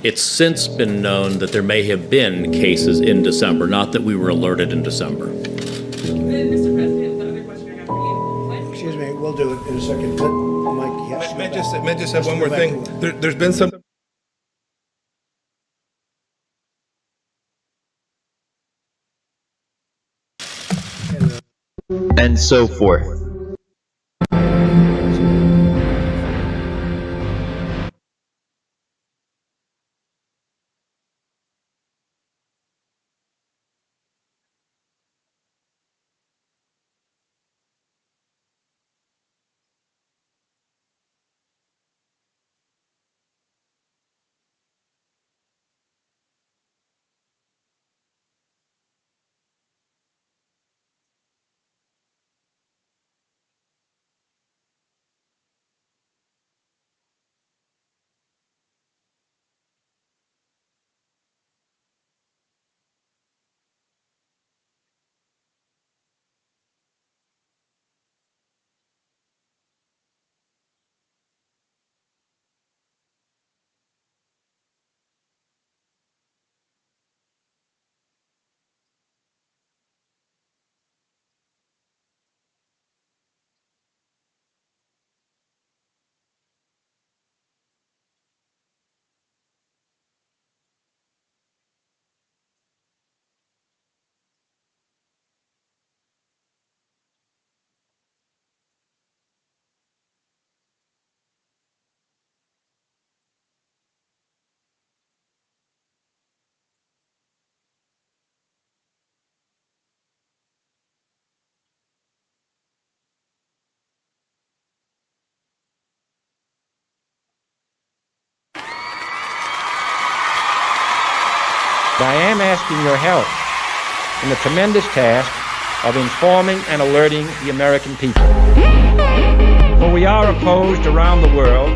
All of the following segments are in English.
It's since been known that there may have been cases in December, not that we were alerted in December. Mr. President, the other question I have for you. Excuse me, we'll do it in a second. Mike, yes. May I just say one more thing? There's been some. And so forth. I am asking your help in the tremendous task of informing and alerting the American people. For we are opposed around the world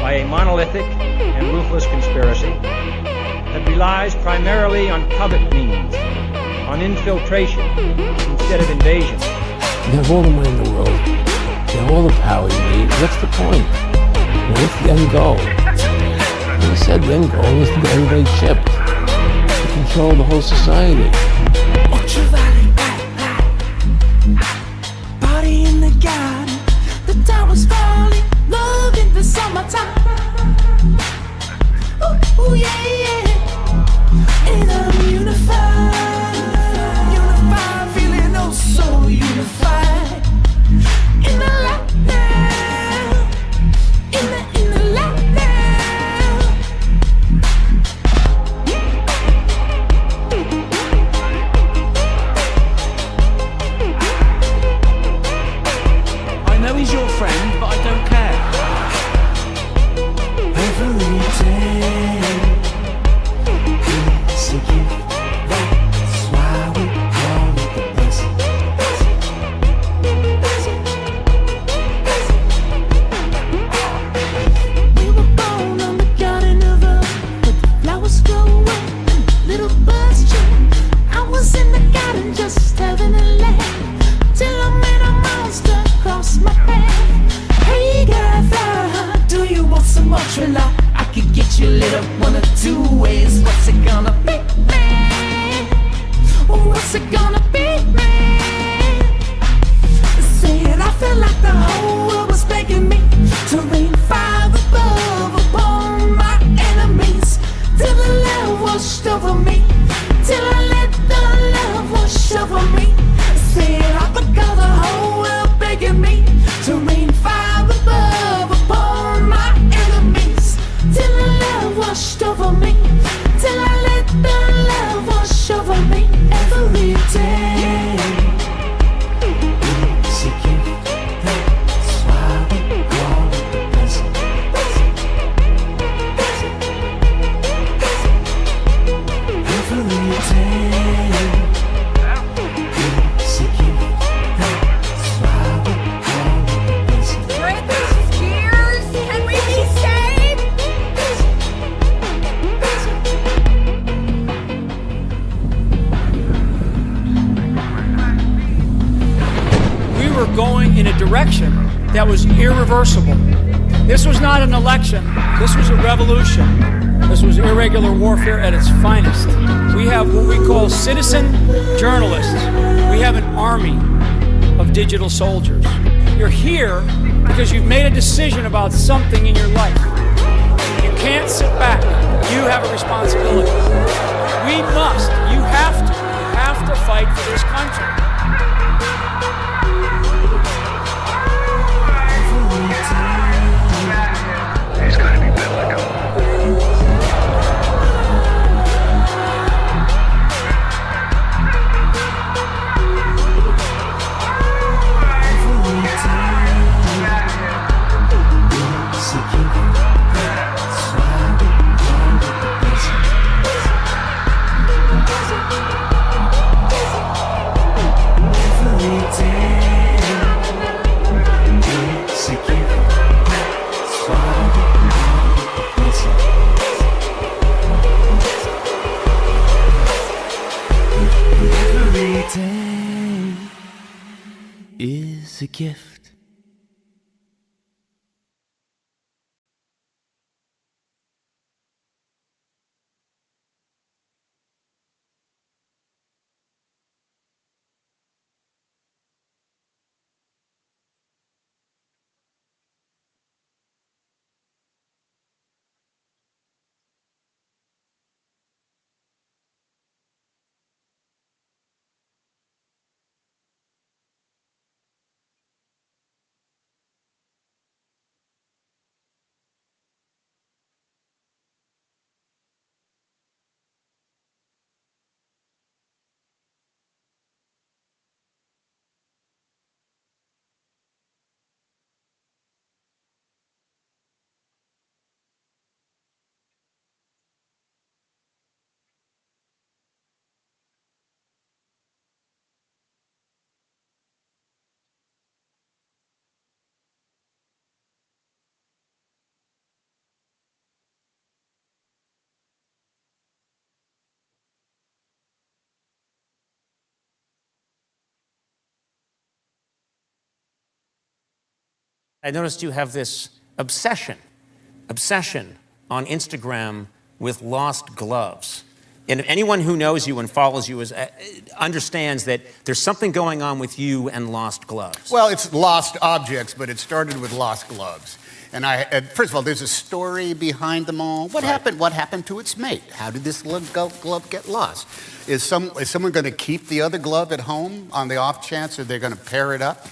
by a monolithic and ruthless conspiracy that relies primarily on covert means, on infiltration instead of invasion. You have all the money in the world, you have all the power you need. What's the point? What's the end goal? He said the end goal is to get everybody chipped. Control the whole society. Party in the garden, the towers falling, love in the summertime. Ooh, ooh, yeah, yeah. And I'm unified, unified, feeling oh so unified. In the light now, in the light now. He's your friend, but I don't care. Every day, it's a gift. That's why we call it the present. We were born on the garden of Eden, with the flowers growing and little birds chirping. I was in the garden just having a laugh, till I met a monster cross my path. Hey girl, do you want some more trilla? I could get you lit up one of two ways. What's it gonna be, man? What's it gonna be, man? Say it, I feel like the whole world was begging me to rain fire above upon my enemies, till the love washed over me, till I let the love wash over me. Say it, I forgot the whole world begging me to rain fire above upon my enemies, till the love washed over me, till I let the love wash over me every day. It's a gift, that's why we call it the present. Every day. It's a gift, that's why we call it the present. Britney Spears, can we be saved? We were going in a direction that was irreversible. This was not an election. This was a revolution. This was irregular warfare at its finest. We have what we call citizen journalists. We have an army of digital soldiers. You're here because you've made a decision about something in your life. You can't sit back. You have a responsibility. We must, you have to fight for this country. He's going to be built like a... Is a gift. I noticed you have this obsession on Instagram with lost gloves. And anyone who knows you and follows you understands that there's something going on with you and lost gloves. Well, it's lost objects, but it started with lost gloves. And first of all, there's a story behind them all. What happened? What happened to its mate? How did this glove get lost? Is someone going to keep the other glove at home on the off chance, or they're going to pair it up?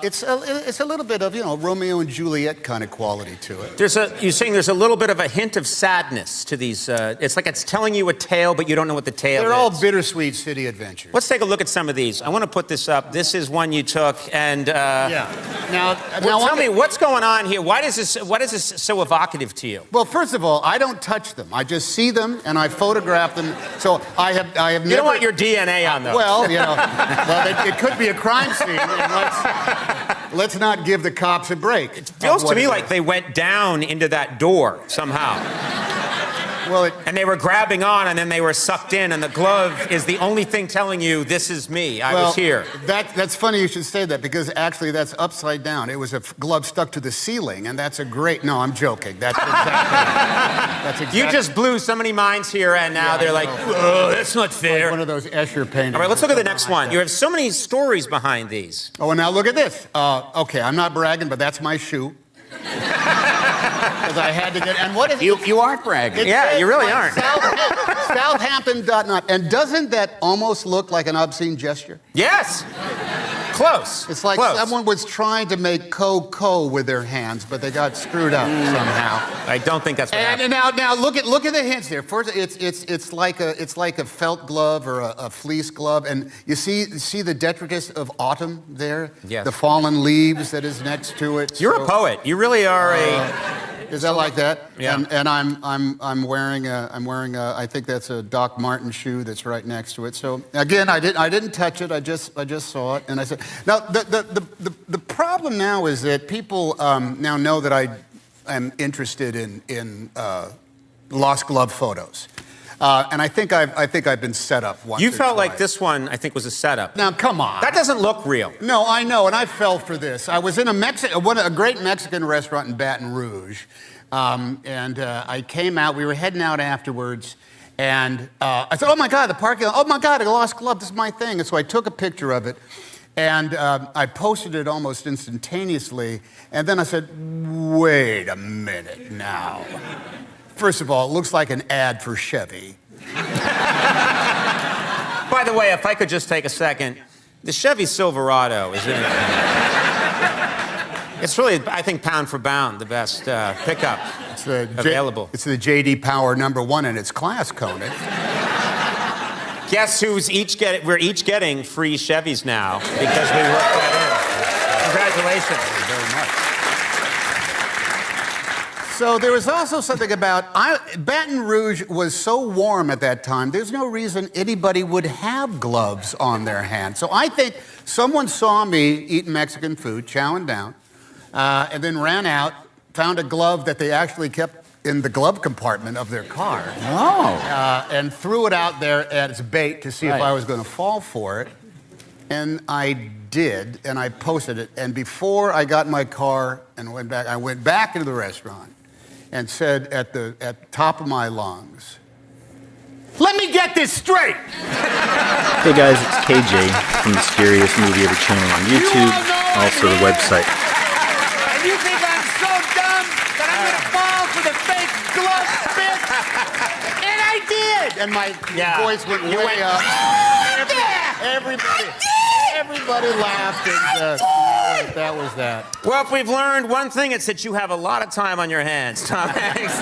It's a little bit of, Romeo and Juliet kind of quality to it. You're saying there's a little bit of a hint of sadness to these. It's like it's telling you a tale, but you don't know what the tale is. They're all bittersweet city adventures. Let's take a look at some of these. I want to put this up. This is one you took, and yeah. Now tell me what's going on here. What is this so evocative to you? Well, first of all, I don't touch them. I just see them and I photograph them. So I have never. You don't want your DNA on those. Well, it could be a crime scene. And let's not give the cops a break. It feels to me like they went down into that door somehow. Well, and they were grabbing on, and then they were sucked in, and the glove is the only thing telling you, this is me, I was here. That's funny you should say that, because actually that's upside down. It was a glove stuck to the ceiling, and that's a great... No, I'm joking. That's exactly... You just blew so many minds here, and now they're like, oh, that's not fair. Like one of those Escher paintings. All right, let's look at the next one. You have so many stories behind these. Oh, and now look at this. Okay, I'm not bragging, but that's my shoe. Because I had to get... And what is it? You aren't bragging. Yeah, you really aren't. Southampton.net. And doesn't that almost look like an obscene gesture? Yes. Close. It's like someone was trying to make co with their hands, but they got screwed up somehow. I don't think that's what happened. And now look at the hints here. First, it's like a felt glove or a fleece glove, and you see the detritus of autumn there. Yes. The fallen leaves that is next to it. You're a poet. You really are a. Is that like that? Yeah. And I'm wearing a I think that's a Doc Marten shoe that's right next to it. So again, I didn't touch it. I just saw it, and I said. Now the problem now is that people now know that I am interested in lost glove photos. And I think I've been set up once. You or felt like twice. this one, I think, was a setup. Now, come on. That doesn't look real. No, I know, and I fell for this. I was in a great Mexican restaurant in Baton Rouge, and I came out. We were heading out afterwards, and I said, "Oh my God, the parking lot! Oh my God, I lost glove. This is my thing." And so I took a picture of it, and I posted it almost instantaneously. And then I said, "Wait a minute now. First of all, it looks like an ad for Chevy." By the way, if I could just take a second, the Chevy Silverado is in it's really, I think, pound for pound, the best pickup available. It's the J.D. Power #1 in its class, Conan. Guess who's we're each getting free Chevys now because we worked that in. Congratulations. Thank you very much. So there was also something about, Baton Rouge was so warm at that time, there's no reason anybody would have gloves on their hands. So I think someone saw me eating Mexican food, chowing down, and then ran out, found a glove that they actually kept in the glove compartment of their car. Oh. And threw it out there as bait to see if I was going to fall for it. And I did, and I posted it. And before I got in my car and went back, I went back into the restaurant and said at the top of my lungs, "Let me get this straight!" Hey guys, it's KJ from the Scariest Movie Ever channel on YouTube, also the website. And you think I'm so dumb that I'm going to fall for the fake glove spit? And I did! And my voice went way up. Everybody laughed, and that was that. Well, if we've learned one thing, it's that you have a lot of time on your hands, Tom Hanks.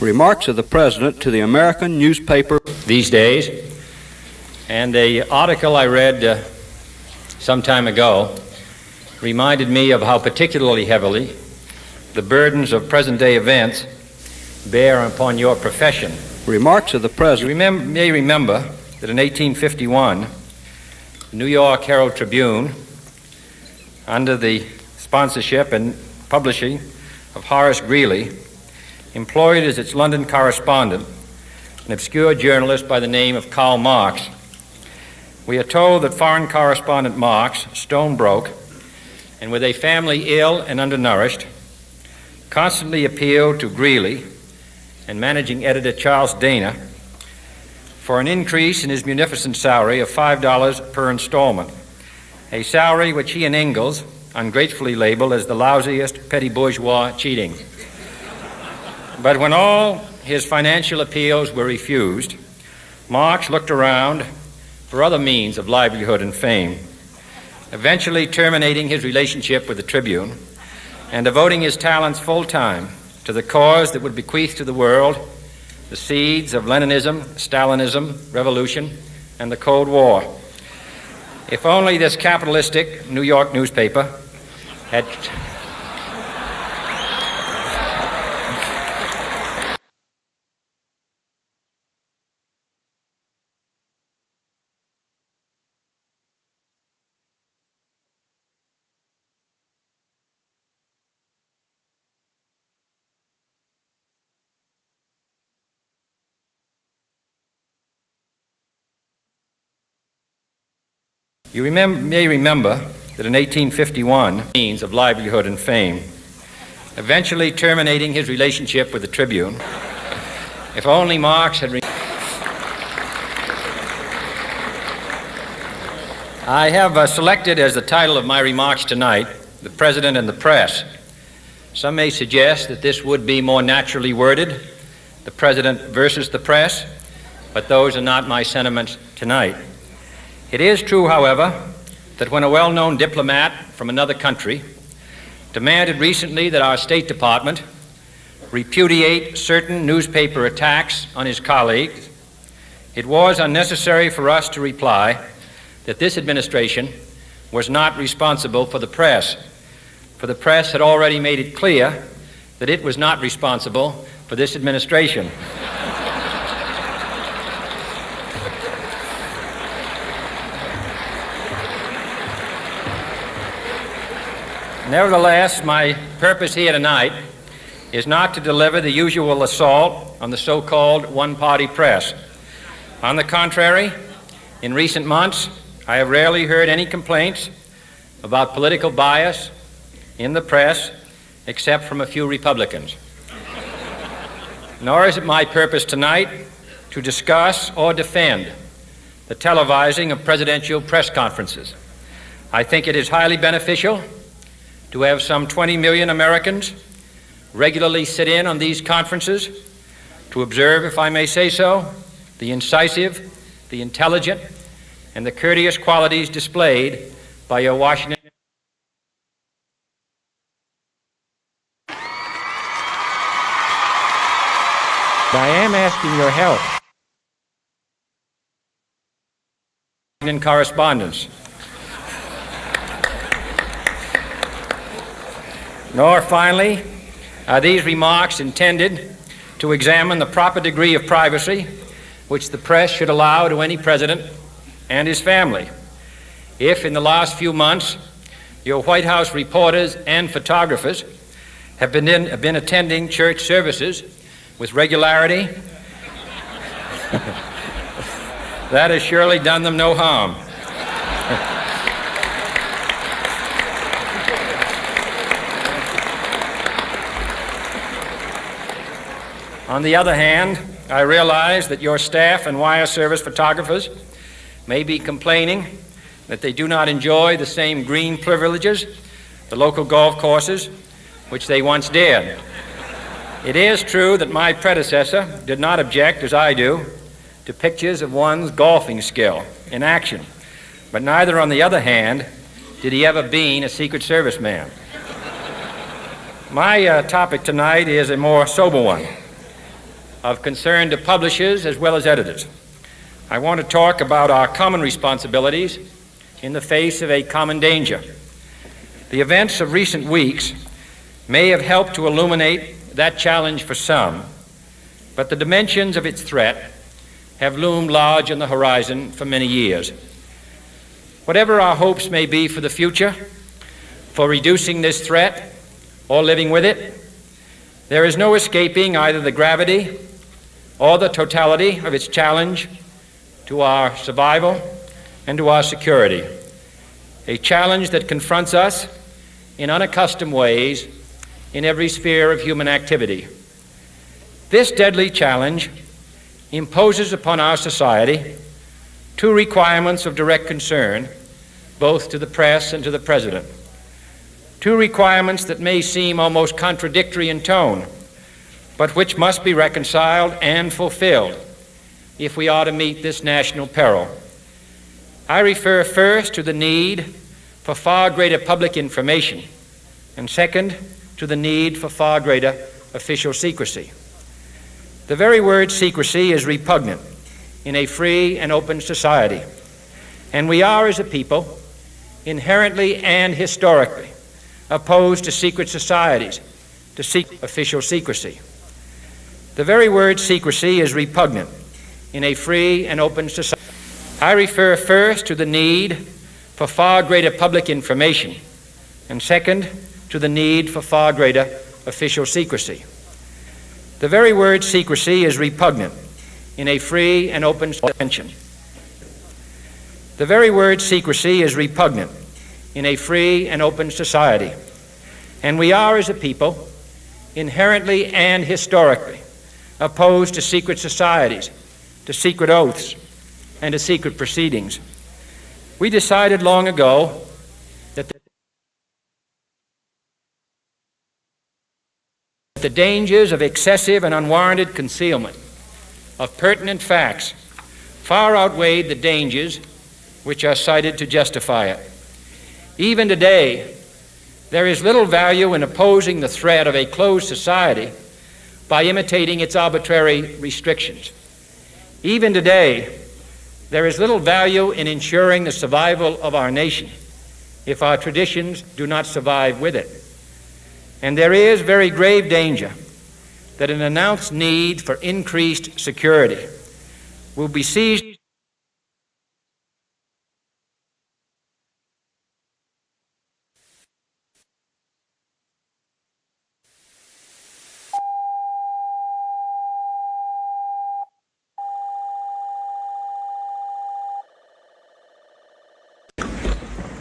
Remarks of the President to the American newspaper these days. And an article I read some time ago reminded me of how particularly heavily the burdens of present-day events bear upon your profession. Remarks of the President. You may remember that in 1851, the New York Herald Tribune, under the sponsorship and publishing of Horace Greeley, employed as its London correspondent an obscure journalist by the name of Karl Marx. We are told that foreign correspondent Marx, stone broke, and with a family ill and undernourished, constantly appealed to Greeley and managing editor Charles Dana for an increase in his munificent salary of $5 per installment, a salary which he and Engels ungratefully labeled as the lousiest petty bourgeois cheating. But when all his financial appeals were refused, Marx looked around for other means of livelihood and fame, eventually terminating his relationship with the Tribune and devoting his talents full-time to the cause that would bequeath to the world the seeds of Leninism, Stalinism, revolution, and the Cold War. If only this capitalistic New York newspaper had... You may remember that in 1851, means of livelihood and fame, eventually terminating his relationship with the Tribune. If only Marx had... I have selected as the title of my remarks tonight, "The President and the Press." Some may suggest that this would be more naturally worded, "The President versus the Press," but those are not my sentiments tonight. It is true, however, that when a well-known diplomat from another country demanded recently that our State Department repudiate certain newspaper attacks on his colleagues, it was unnecessary for us to reply that this administration was not responsible for the press, for the press had already made it clear that it was not responsible for this administration. Nevertheless, my purpose here tonight is not to deliver the usual assault on the so-called one-party press. On the contrary, in recent months, I have rarely heard any complaints about political bias in the press, except from a few Republicans. Nor is it my purpose tonight to discuss or defend the televising of presidential press conferences. I think it is highly beneficial to have some 20 million Americans regularly sit in on these conferences to observe, if I may say so, the incisive, the intelligent, and the courteous qualities displayed by your Washington. I am asking your help in correspondence. Nor, finally, are these remarks intended to examine the proper degree of privacy which the press should allow to any president and his family. If, in the last few months, your White House reporters and photographers have been attending church services with regularity, that has surely done them no harm. On the other hand, I realize that your staff and wire service photographers may be complaining that they do not enjoy the same green privileges, the local golf courses, which they once did. It is true that my predecessor did not object, as I do, to pictures of one's golfing skill in action, but neither, on the other hand, did he ever be a Secret Service man. My topic tonight is a more sober one. of concern to publishers as well as editors. I want to talk about our common responsibilities in the face of a common danger. The events of recent weeks may have helped to illuminate that challenge for some, but the dimensions of its threat have loomed large on the horizon for many years. Whatever our hopes may be for the future, for reducing this threat or living with it, there is no escaping either the gravity or the totality of its challenge to our survival and to our security, a challenge that confronts us in unaccustomed ways in every sphere of human activity. This deadly challenge imposes upon our society two requirements of direct concern, both to the press and to the President. Two requirements that may seem almost contradictory in tone, but which must be reconciled and fulfilled if we are to meet this national peril. I refer first to the need for far greater public information, and second, to the need for far greater official secrecy. The very word secrecy is repugnant in a free and open society, and we are, as a people, inherently and historically opposed to secret societies, to seek official secrecy. The very word secrecy is repugnant in a free and open society. I refer first to the need for far greater public information, and second, to the need for far greater official secrecy. The very word secrecy is repugnant in a free and open society. The very word secrecy is repugnant in a free and open society, and we are, as a people, inherently and historically opposed to secret societies, to secret oaths, and to secret proceedings. We decided long ago that the dangers of excessive and unwarranted concealment of pertinent facts far outweighed the dangers which are cited to justify it. Even today, there is little value in opposing the threat of a closed society by imitating its arbitrary restrictions. Even today, there is little value in ensuring the survival of our nation if our traditions do not survive with it. And there is very grave danger that an announced need for increased security will be seized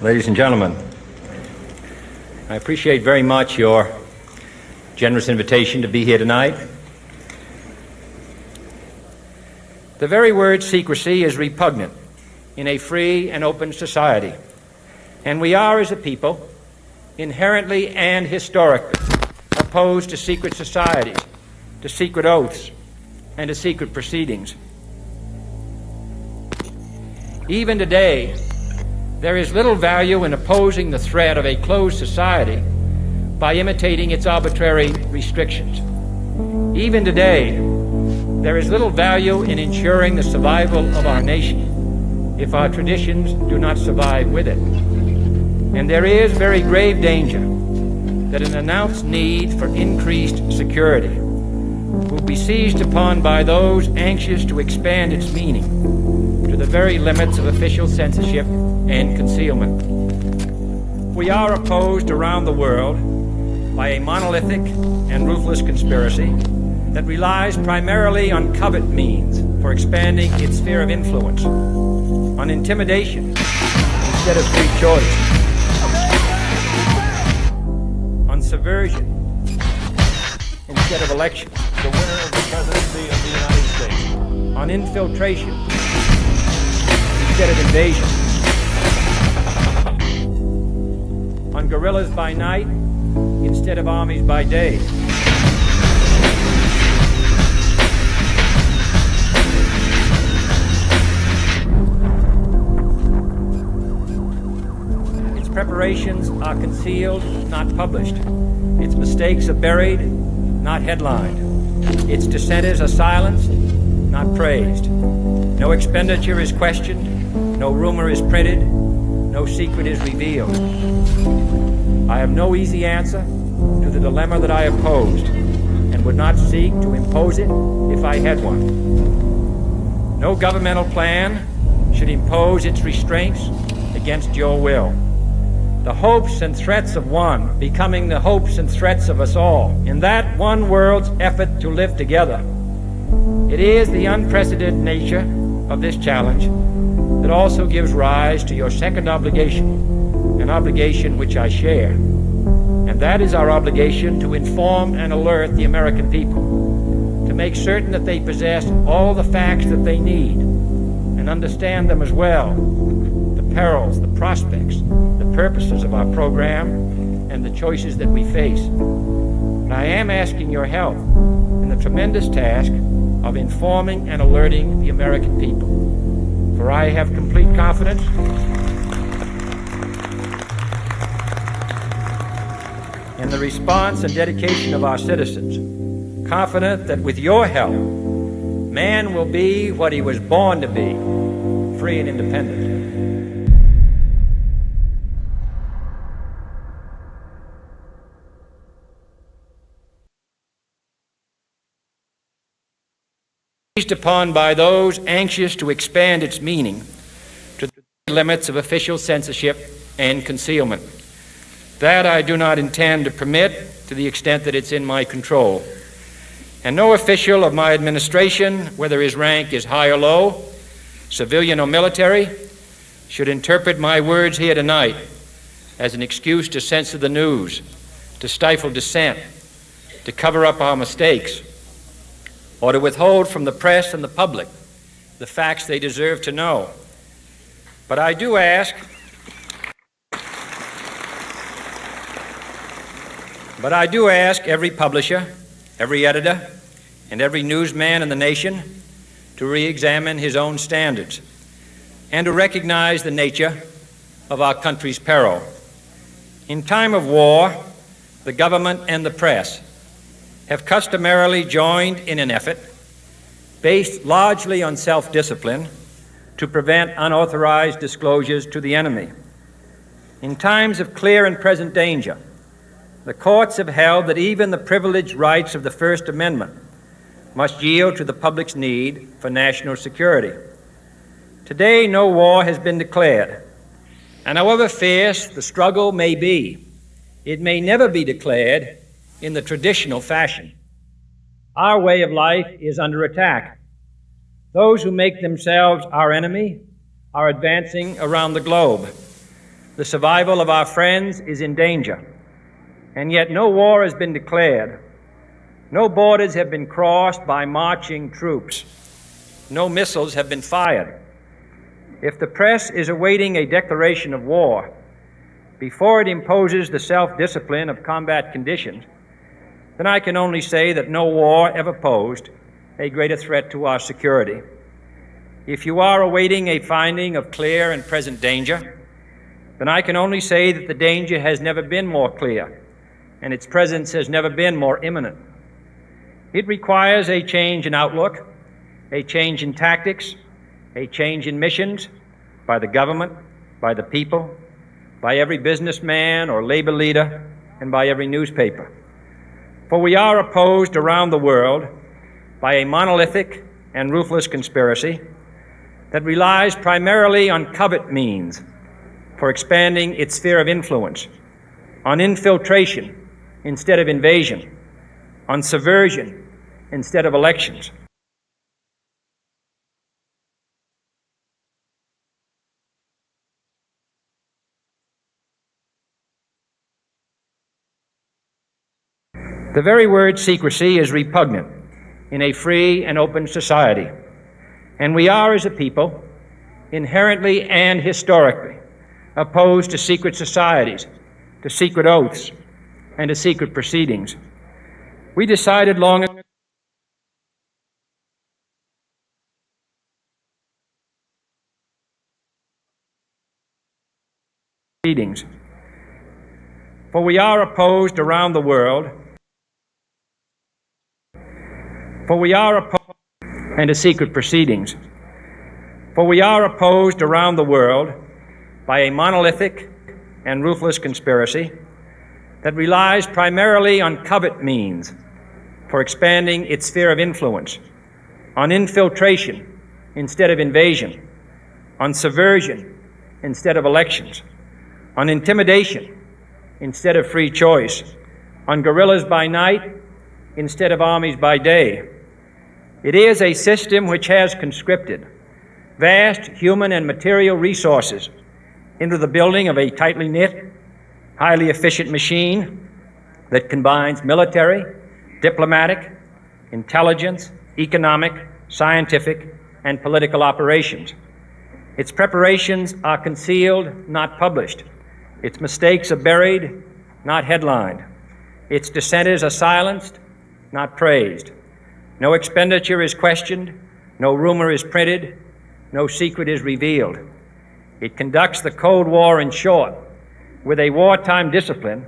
Ladies and gentlemen, I appreciate very much your generous invitation to be here tonight. The very word secrecy is repugnant in a free and open society, and we are, as a people, inherently and historically opposed to secret societies, to secret oaths, and to secret proceedings. Even today, there is little value in opposing the threat of a closed society by imitating its arbitrary restrictions. Even today, there is little value in ensuring the survival of our nation if our traditions do not survive with it. And there is very grave danger that an announced need for increased security will be seized upon by those anxious to expand its meaning to the very limits of official censorship and concealment. We are opposed around the world by a monolithic and ruthless conspiracy that relies primarily on covert means for expanding its sphere of influence, on intimidation instead of free choice, on subversion instead of election, the winner of the presidency of the United States, on infiltration instead of invasion, on guerrillas by night instead of armies by day. Its preparations are concealed, not published. Its mistakes are buried, not headlined. Its dissenters are silenced, not praised. No expenditure is questioned, no rumor is printed, no secret is revealed. I have no easy answer to the dilemma that I have posed, and would not seek to impose it if I had one. No governmental plan should impose its restraints against your will. The hopes and threats of one becoming the hopes and threats of us all, in that one world's effort to live together. It is the unprecedented nature of this challenge that also gives rise to your second obligation, an obligation which I share. And that is our obligation to inform and alert the American people, to make certain that they possess all the facts that they need and understand them as well, the perils, the prospects, the purposes of our program, and the choices that we face. And I am asking your help in the tremendous task of informing and alerting the American people. For I have complete confidence in the response and dedication of our citizens, confident that with your help, man will be what he was born to be, free and independent. Seized upon by those anxious to expand its meaning to the limits of official censorship and concealment. That I do not intend to permit to the extent that it's in my control. And no official of my administration, whether his rank is high or low, civilian or military, should interpret my words here tonight as an excuse to censor the news, to stifle dissent, to cover up our mistakes, or to withhold from the press and the public the facts they deserve to know. But I do ask every publisher, every editor, and every newsman in the nation to re-examine his own standards and to recognize the nature of our country's peril. In time of war, the government and the press have customarily joined in an effort based largely on self-discipline to prevent unauthorized disclosures to the enemy. In times of clear and present danger, the courts have held that even the privileged rights of the First Amendment must yield to the public's need for national security. Today, no war has been declared, and however fierce the struggle may be, it may never be declared in the traditional fashion. Our way of life is under attack. Those who make themselves our enemy are advancing around the globe. The survival of our friends is in danger, and yet no war has been declared. No borders have been crossed by marching troops. No missiles have been fired. If the press is awaiting a declaration of war before it imposes the self-discipline of combat conditions, then I can only say that no war ever posed a greater threat to our security. If you are awaiting a finding of clear and present danger, then I can only say that the danger has never been more clear, and its presence has never been more imminent. It requires a change in outlook, a change in tactics, a change in missions by the government, by the people, by every businessman or labor leader, and by every newspaper. For we are opposed around the world by a monolithic and ruthless conspiracy that relies primarily on covert means for expanding its sphere of influence, on infiltration instead of invasion, on subversion instead of elections. The very word secrecy is repugnant in a free and open society, and we are, as a people, inherently and historically opposed to secret societies, to secret oaths, and to secret proceedings. We decided long ago for we are opposed around the world For we are opposed and to secret proceedings. For we are opposed around the world by a monolithic and ruthless conspiracy that relies primarily on covert means for expanding its sphere of influence, on infiltration instead of invasion, on subversion instead of elections, on intimidation instead of free choice, on guerrillas by night instead of armies by day. It is a system which has conscripted vast human and material resources into the building of a tightly knit, highly efficient machine that combines military, diplomatic, intelligence, economic, scientific, and political operations. Its preparations are concealed, not published. Its mistakes are buried, not headlined. Its dissenters are silenced, not praised. No expenditure is questioned, no rumor is printed, no secret is revealed. It conducts the Cold War, in short, with a wartime discipline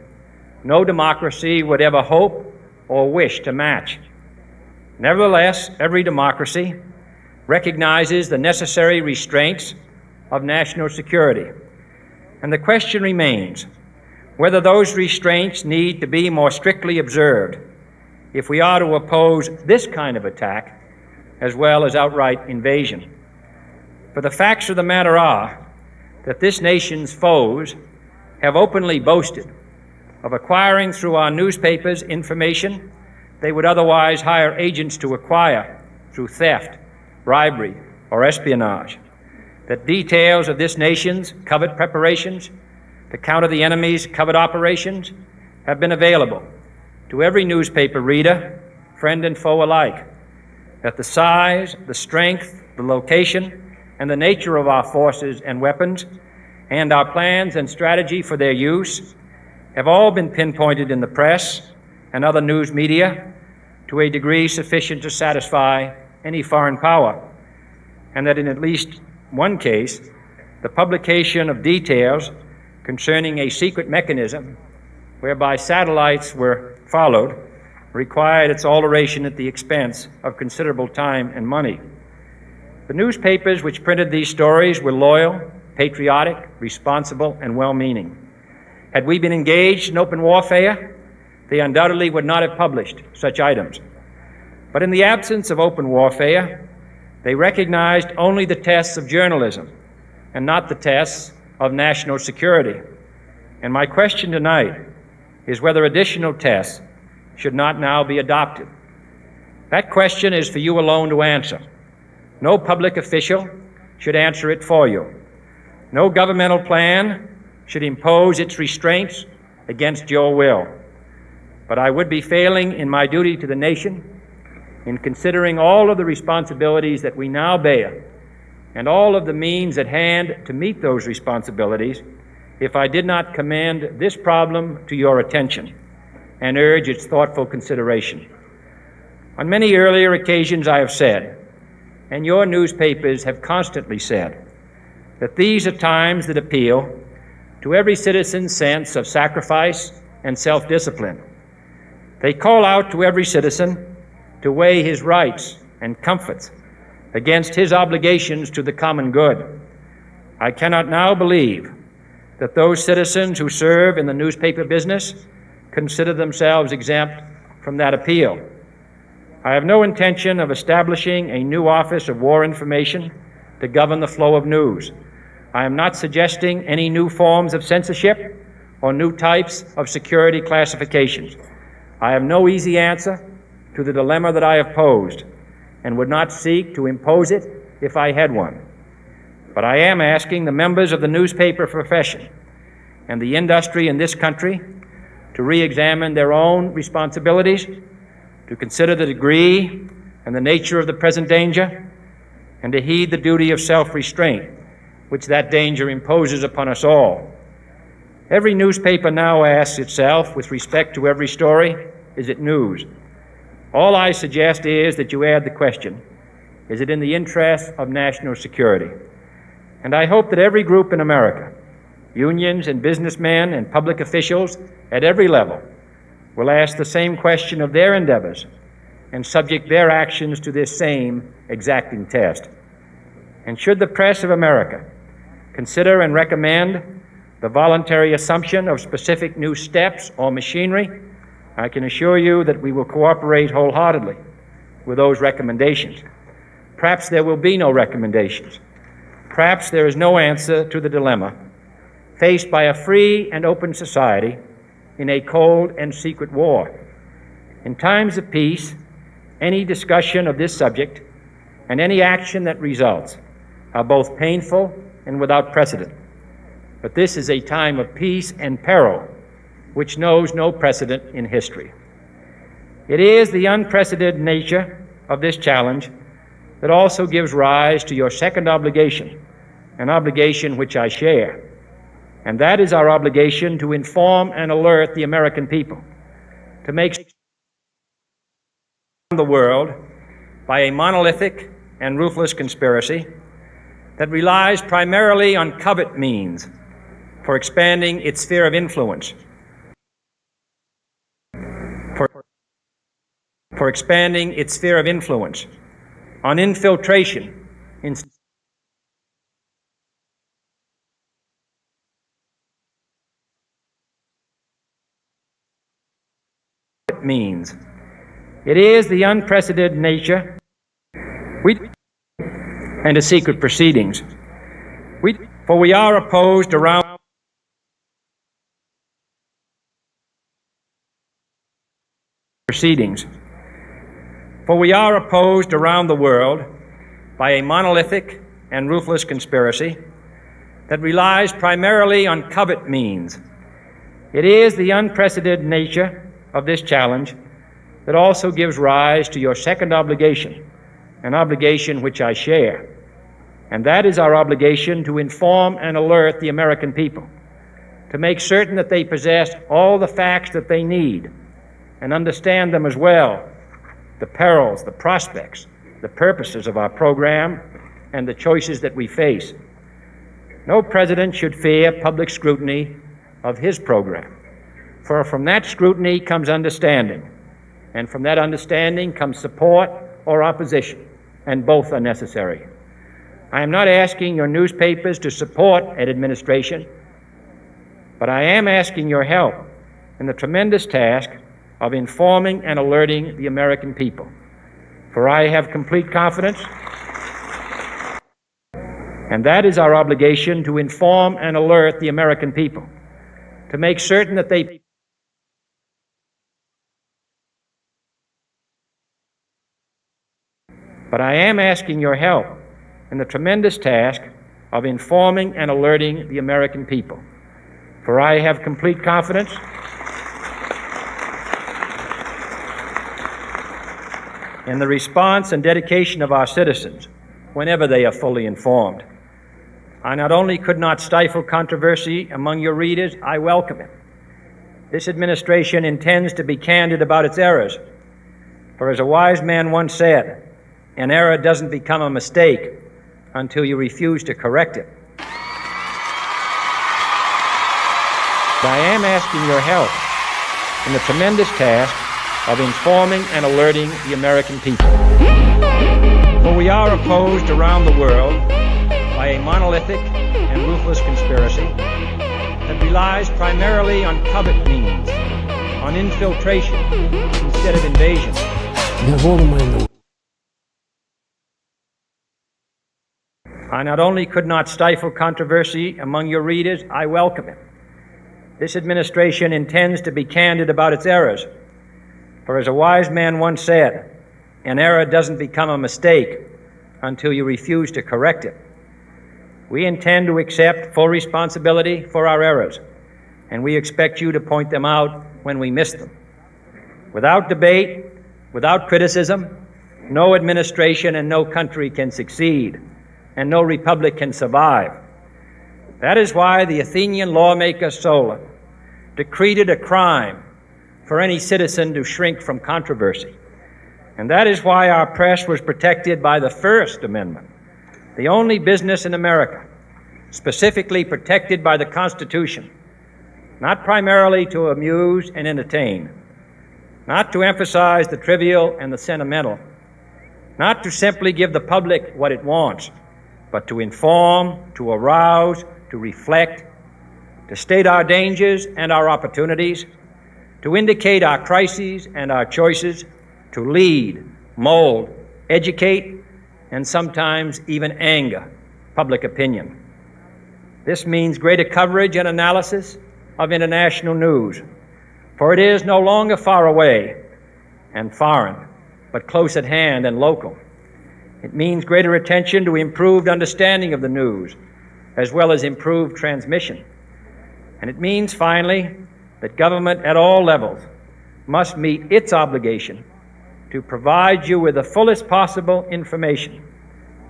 no democracy would ever hope or wish to match. Nevertheless, every democracy recognizes the necessary restraints of national security. And the question remains whether those restraints need to be more strictly observed if we are to oppose this kind of attack as well as outright invasion. For the facts of the matter are that this nation's foes have openly boasted of acquiring through our newspapers information they would otherwise hire agents to acquire through theft, bribery, or espionage. That details of this nation's covert preparations to counter the enemy's covert operations have been available to every newspaper reader, friend and foe alike. That the size, the strength, the location, and the nature of our forces and weapons, and our plans and strategy for their use, have all been pinpointed in the press and other news media to a degree sufficient to satisfy any foreign power, and that in at least one case, the publication of details concerning a secret mechanism whereby satellites were followed required its alteration at the expense of considerable time and money. The newspapers which printed these stories were loyal, patriotic, responsible, and well-meaning. Had we been engaged in open warfare, they undoubtedly would not have published such items. But in the absence of open warfare, they recognized only the tests of journalism and not the tests of national security. And my question tonight is whether additional tests should not now be adopted. That question is for you alone to answer. No public official should answer it for you. No governmental plan should impose its restraints against your will. But I would be failing in my duty to the nation in considering all of the responsibilities that we now bear and all of the means at hand to meet those responsibilities if I did not commend this problem to your attention and urge its thoughtful consideration. On many earlier occasions I have said, and your newspapers have constantly said, that these are times that appeal to every citizen's sense of sacrifice and self-discipline. They call out to every citizen to weigh his rights and comforts against his obligations to the common good. I cannot now believe that those citizens who serve in the newspaper business consider themselves exempt from that appeal. I have no intention of establishing a new Office of War Information to govern the flow of news. I am not suggesting any new forms of censorship or new types of security classifications. I have no easy answer to the dilemma that I have posed and would not seek to impose it if I had one. But I am asking the members of the newspaper profession and the industry in this country to re-examine their own responsibilities, to consider the degree and the nature of the present danger, and to heed the duty of self-restraint which that danger imposes upon us all. Every newspaper now asks itself, with respect to every story, is it news? All I suggest is that you add the question, is it in the interest of national security? And I hope that every group in America, unions and businessmen and public officials at every level, will ask the same question of their endeavors and subject their actions to this same exacting test. And should the press of America consider and recommend the voluntary assumption of specific new steps or machinery, I can assure you that we will cooperate wholeheartedly with those recommendations. Perhaps there will be no recommendations. Perhaps there is no answer to the dilemma faced by a free and open society in a cold and secret war. In times of peace, any discussion of this subject and any action that results are both painful and without precedent. But this is a time of peace and peril which knows no precedent in history. It is the unprecedented nature of this challenge that also gives rise to your second obligation, an obligation which I share, and that is our obligation to inform and alert the American people, to make the world by a monolithic and ruthless conspiracy that relies primarily on covert means for expanding its sphere of influence, for expanding its sphere of influence, on infiltration in means. It is the unprecedented nature and to secret proceedings. For we are opposed around proceedings. For we are opposed around the world by a monolithic and ruthless conspiracy that relies primarily on covert means. It is the unprecedented nature of this challenge that also gives rise to your second obligation, an obligation which I share, and that is our obligation to inform and alert the American people, to make certain that they possess all the facts that they need and understand them as well, the perils, the prospects, the purposes of our program, and the choices that we face. No president should fear public scrutiny of his program, for from that scrutiny comes understanding, and from that understanding comes support or opposition, and both are necessary. I am not asking your newspapers to support an administration, but I am asking your help in the tremendous task of informing and alerting the American people. For I have complete confidence, and that is our obligation, to inform and alert the American people, to make certain that they But I am asking your help in the tremendous task of informing and alerting the American people. For I have complete confidence in the response and dedication of our citizens whenever they are fully informed. I not only could not stifle controversy among your readers, I welcome it. This administration intends to be candid about its errors. For as a wise man once said, an error doesn't become a mistake until you refuse to correct it. I am asking your help in the tremendous task of informing and alerting the American people. For we are opposed around the world by a monolithic and ruthless conspiracy that relies primarily on covert means, on infiltration instead of invasion. You have all the money in the world. I not only could not stifle controversy among your readers, I welcome it. This administration intends to be candid about its errors. For as a wise man once said, an error doesn't become a mistake until you refuse to correct it. We intend to accept full responsibility for our errors, and we expect you to point them out when we miss them. Without debate, without criticism, no administration and no country can succeed, and no republic can survive. That is why the Athenian lawmaker Solon decreed it a crime for any citizen to shrink from controversy. And that is why our press was protected by the First Amendment, the only business in America specifically protected by the Constitution, not primarily to amuse and entertain, not to emphasize the trivial and the sentimental, not to simply give the public what it wants, but to inform, to arouse, to reflect, to state our dangers and our opportunities, to indicate our crises and our choices, to lead, mold, educate, and sometimes even anger public opinion. This means greater coverage and analysis of international news, for it is no longer far away and foreign, but close at hand and local. It means greater attention to improved understanding of the news, as well as improved transmission. And it means, finally, that government at all levels must meet its obligation to provide you with the fullest possible information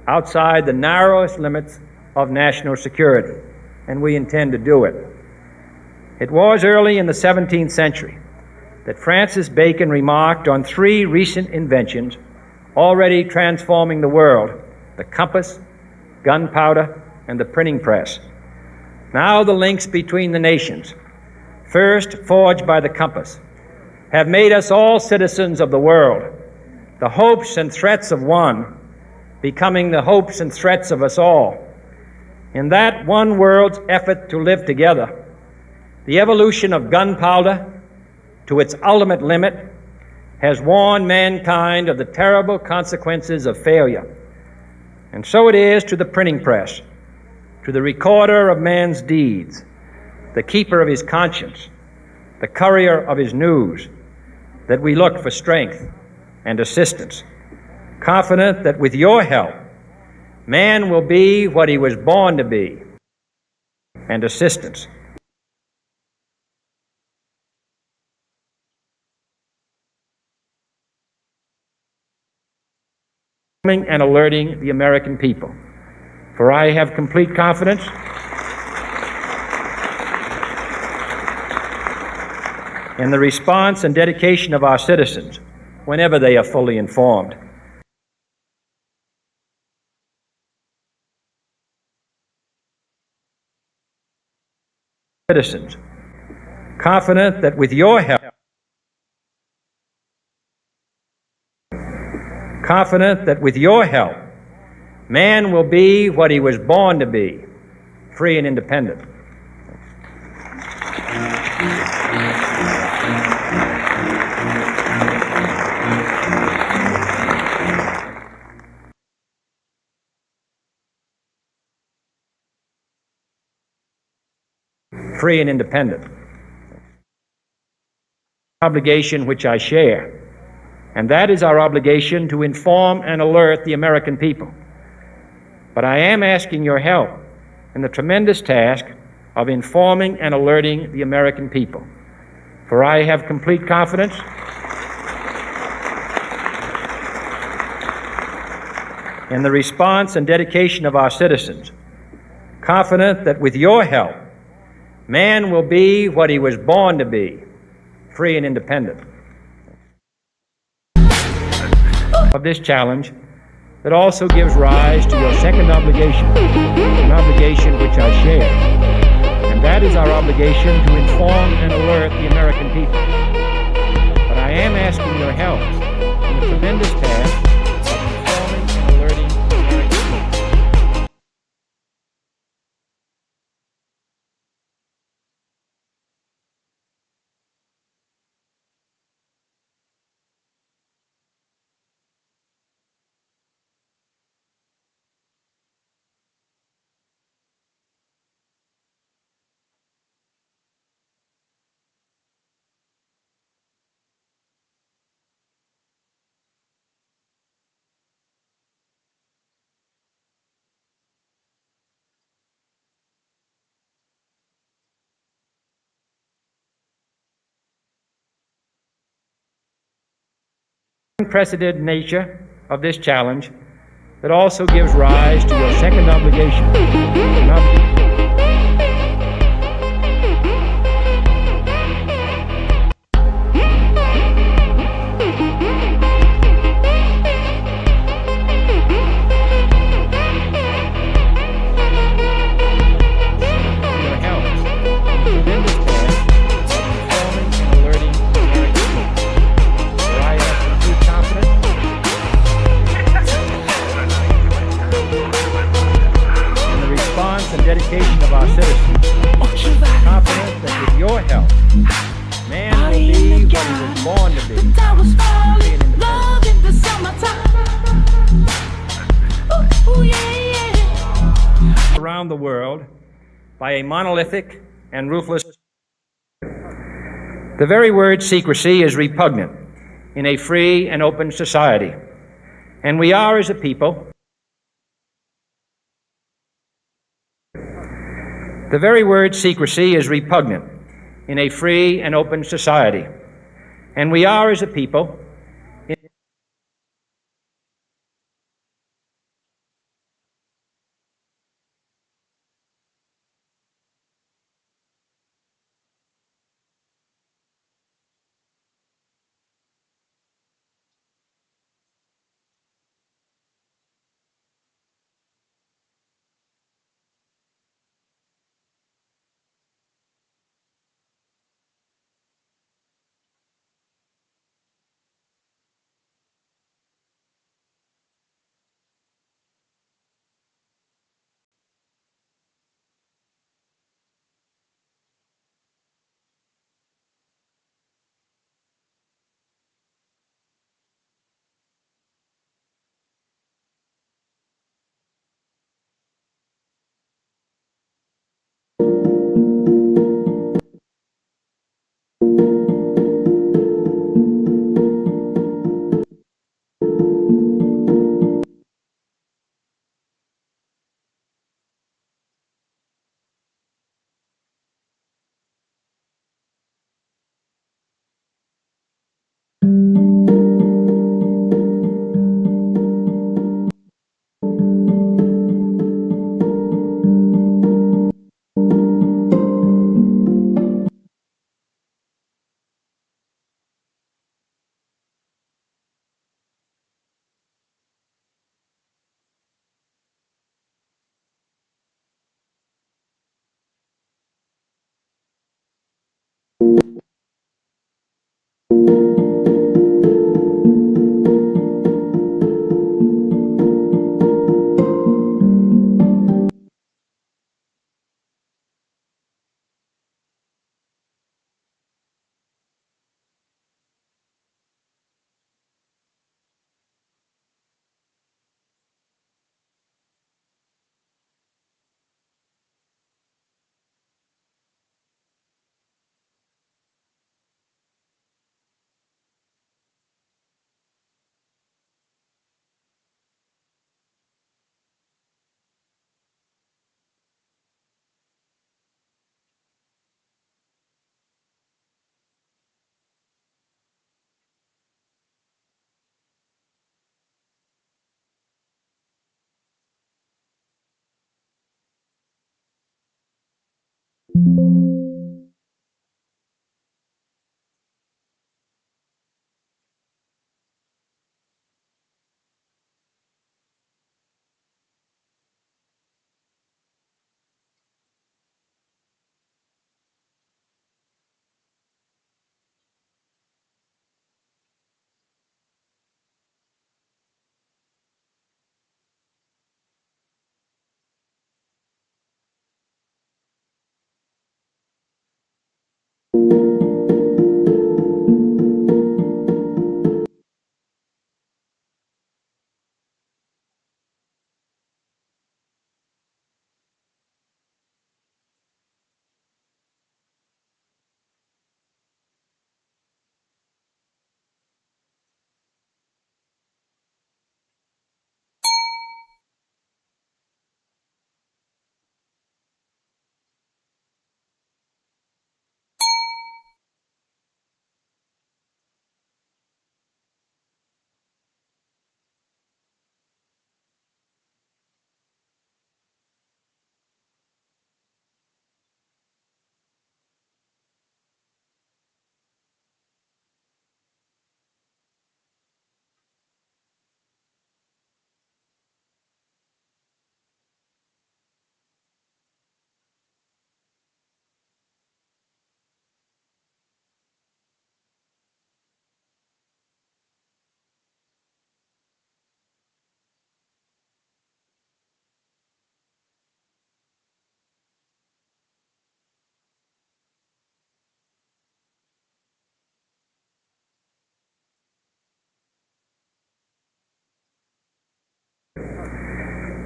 outside the narrowest limits of national security, and we intend to do it. It was early in the 17th century that Francis Bacon remarked on three recent inventions already transforming the world: the compass, gunpowder, and the printing press. Now the links between the nations, first forged by the compass, have made us all citizens of the world, the hopes and threats of one becoming the hopes and threats of us all. In that one world's effort to live together, the evolution of gunpowder to its ultimate limit has warned mankind of the terrible consequences of failure. And so it is to the printing press, to the recorder of man's deeds, the keeper of his conscience, the courier of his news, that we look for strength and assistance, confident that with your help, man will be what he was born to be, and assistance. And alerting the American people. For I have complete confidence in the response and dedication of our citizens whenever they are fully informed. Citizens, confident that with your help, man will be what he was born to be, free and independent. Free and independent. Obligation which I share. And that is our obligation to inform and alert the American people. But I am asking your help in the tremendous task of informing and alerting the American people. For I have complete confidence in the response and dedication of our citizens, confident that with your help, man will be what he was born to be, free and independent. Of this challenge that also gives rise to your second obligation, an obligation which I share, and that is our obligation to inform and alert the American people. But I am asking your help in the tremendous task of informing and alerting the American people. Unprecedented nature of this challenge that also gives rise to your second obligation, an obligation Man will be what he was born to be. The towers falling, love in the summertime. Ooh, yeah, yeah. Around the world by a monolithic and ruthless. The very word secrecy is repugnant in a free and open society. And we are, as a people, the very word secrecy is repugnant in a free and open society. And we are, as a people,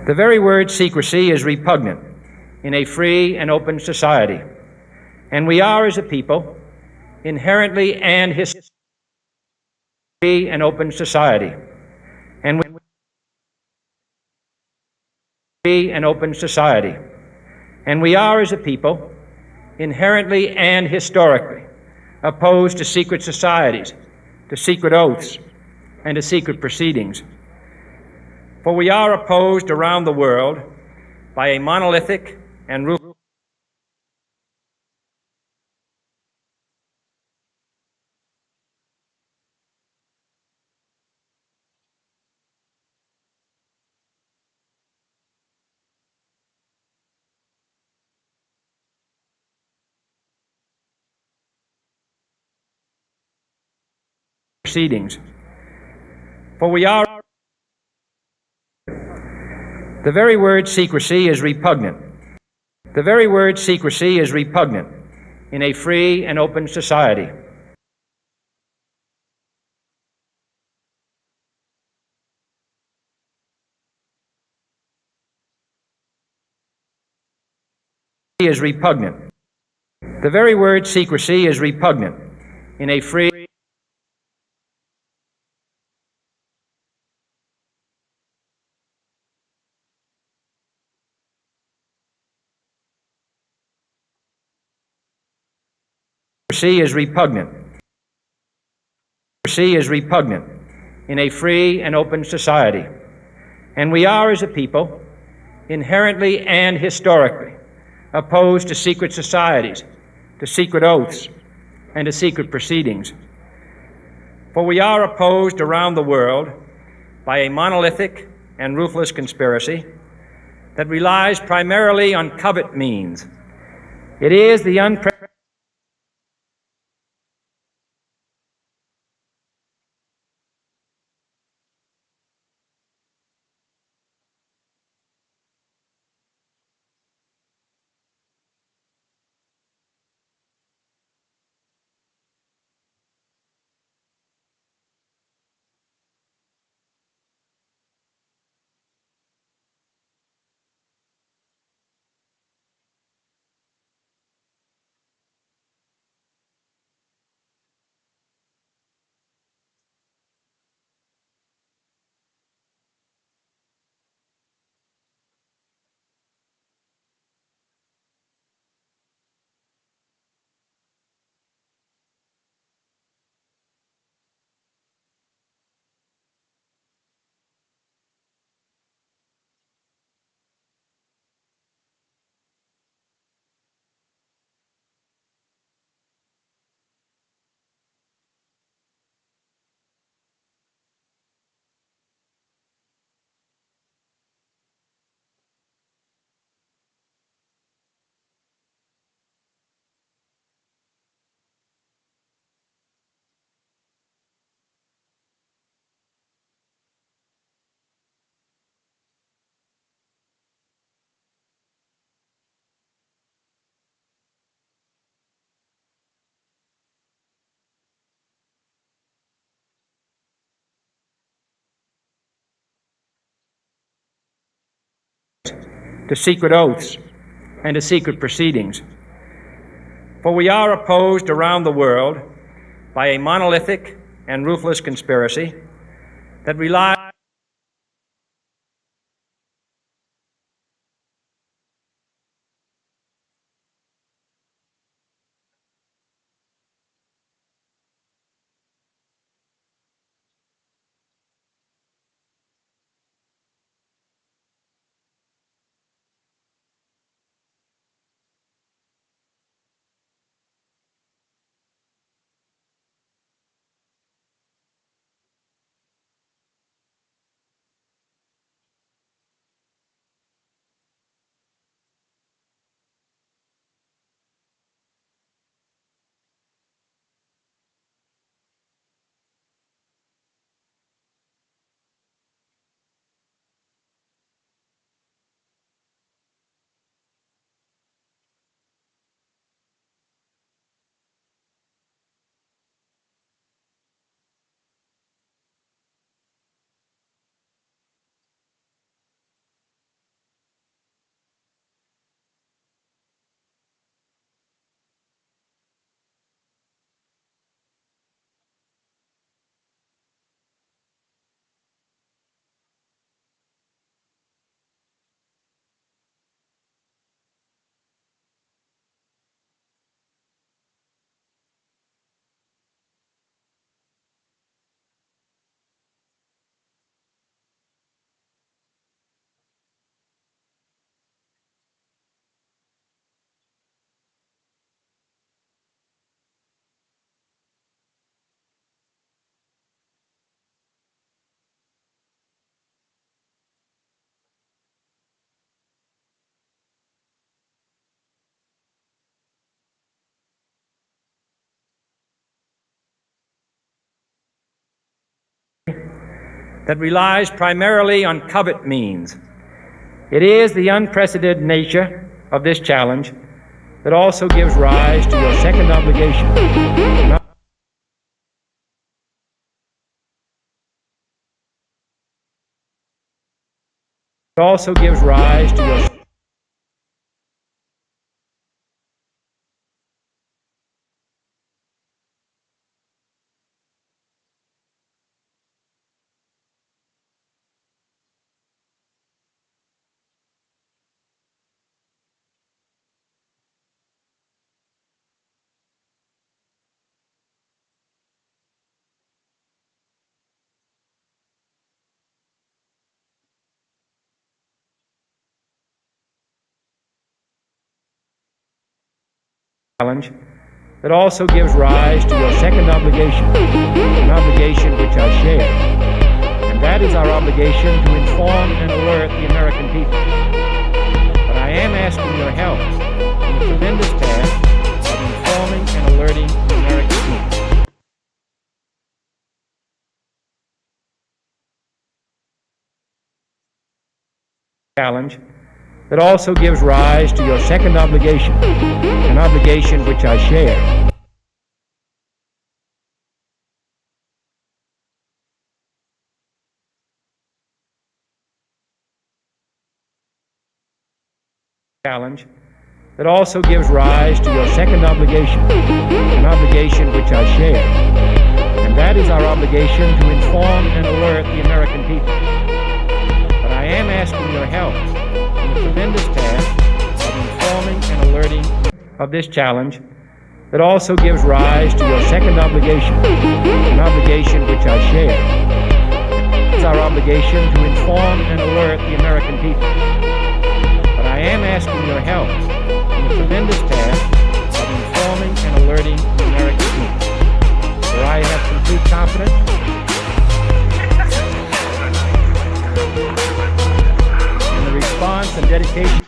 The very word secrecy is repugnant in a free and open society, and we are, as a people, inherently and historically free and open society, and we free and open society, and we are, as a people, inherently and historically opposed to secret societies, to secret oaths, and to secret proceedings. For we are opposed around the world by a monolithic and ruthless proceedings. For we are the very word secrecy is repugnant. The very word secrecy is repugnant in a free and open society. Is repugnant. The very word secrecy is repugnant in a free secrecy is repugnant. Secrecy is repugnant in a free and open society. And we are, as a people, inherently and historically opposed to secret societies, to secret oaths, and to secret proceedings. For we are opposed around the world by a monolithic and ruthless conspiracy that relies primarily on covert means. It is the unprecedented to secret oaths and to secret proceedings. For we are opposed around the world by a monolithic and ruthless conspiracy that relies that relies primarily on covert means. It is the unprecedented nature of this challenge that also gives rise to your second obligation. It also gives rise to your challenge that also gives rise to your second obligation, an obligation which I share, and that is our obligation to inform and alert the American people. But I am asking your help in the tremendous task of informing and alerting the American people. Challenge that also gives rise to your second obligation, an obligation which I share. Challenge that also gives rise to your second obligation, an obligation which I share, and that is our obligation to inform and alert the American people. But I am asking your help in the tremendous task of informing and alerting of this challenge that also gives rise to your second obligation, an obligation which I share. It's our obligation to inform and alert the American people. But I am asking your help in the tremendous task of informing and alerting the American people. For I have complete confidence in the response and dedication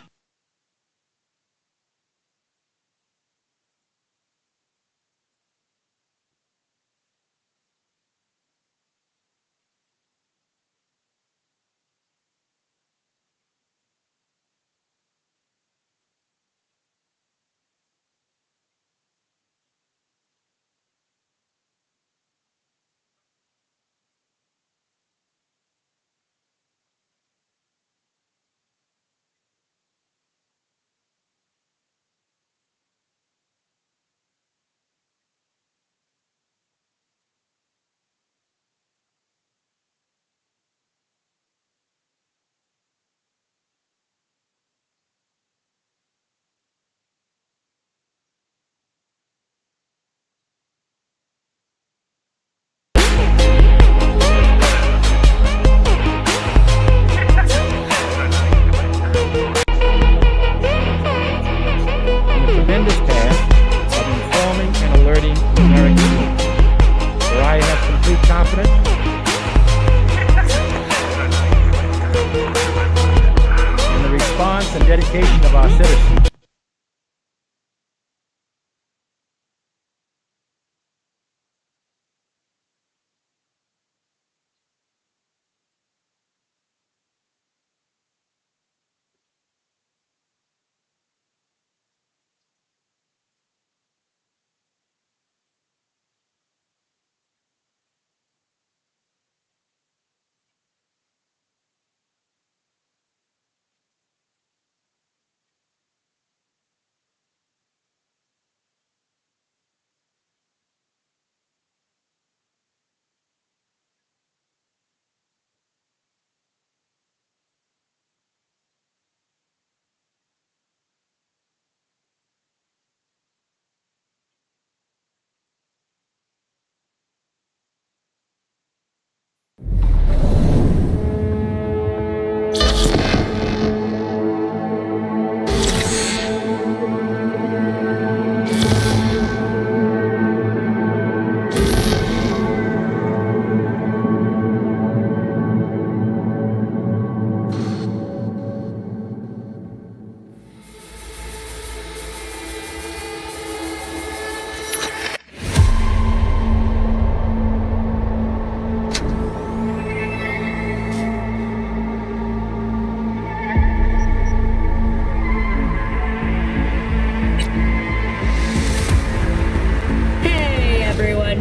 and dedication of our citizens.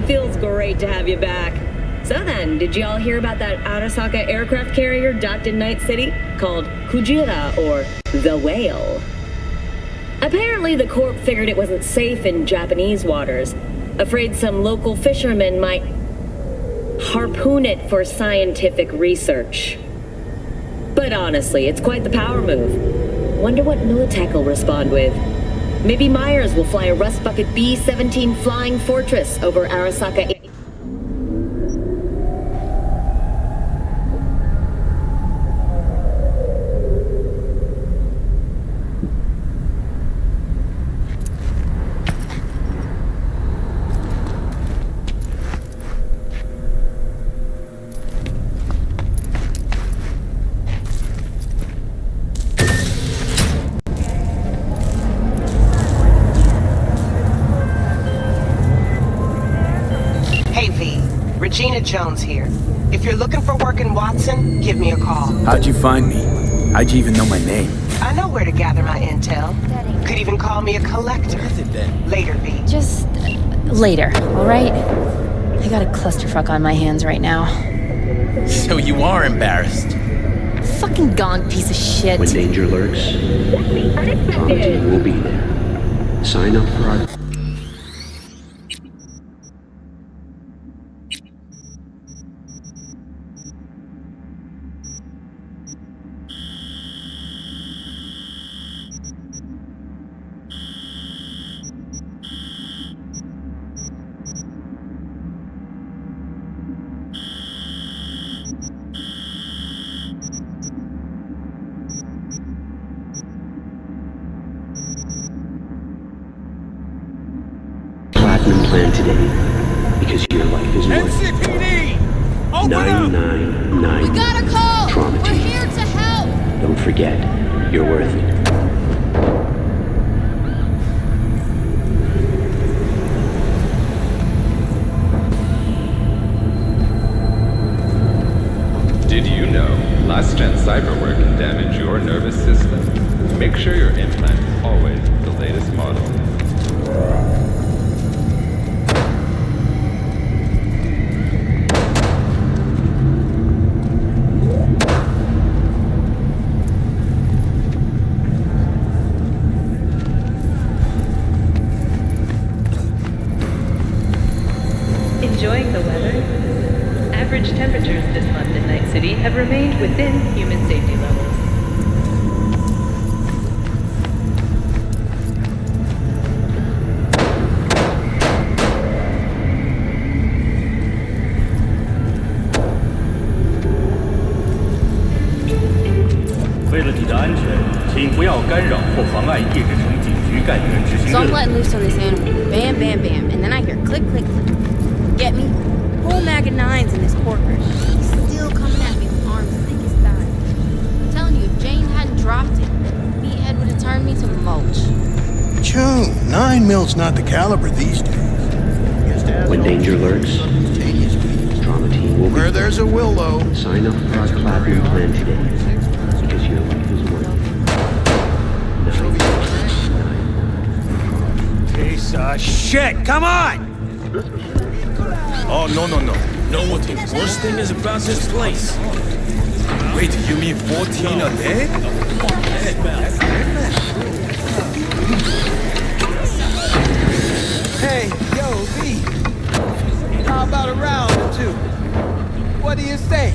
feels great to have you back. So then, did you all hear about that Arasaka aircraft carrier docked in Night City called Kujira, or the Whale? Apparently, the Corp figured it wasn't safe in Japanese waters, afraid some local fishermen might harpoon it for scientific research. But honestly, it's quite the power move. Wonder what Militech will respond with. Maybe Myers will fly a Rust Bucket B-17 Flying Fortress over Arasaka. Regina Jones here. If you're looking for work in Watson, give me a call. How'd you find me? How'd you even know my name? I know where to gather my intel. Could even call me a collector. Later, V. Just later, all right? I got a clusterfuck on my hands right now. So you are embarrassed. Fucking gone, piece of shit. When danger lurks, Trauma Team will be there. Sign up for our... plan today, because your life is worth NCPD! 999. We got a call! Trauma We're Team. here to help! Don't forget, you're worth it. Did you know last-gen cyberware can damage your nervous system? Make sure your implant is always the latest model. Enjoying the weather? Average temperatures this month in Night City have remained within human safety levels. So I'm letting loose on this animal. Bam, bam, bam. And then I hear click, click, click. Get me? Whole mag of 9s in this porker. He's still coming at me with arms thick as thigh. I'm telling you, if Jane hadn't dropped it, Meathead would have turned me to mulch. June, 9mm not the caliber these days. When danger lurks, Trauma Team will be Where there's a will, though. Sign up for our platinum plan today, because your life is worth it. Piece of shit! Come on! Oh, no. Know what the worst thing is about this place? Wait, you mean 14 a day? Hey, yo, V. How about a round or two? What do you say?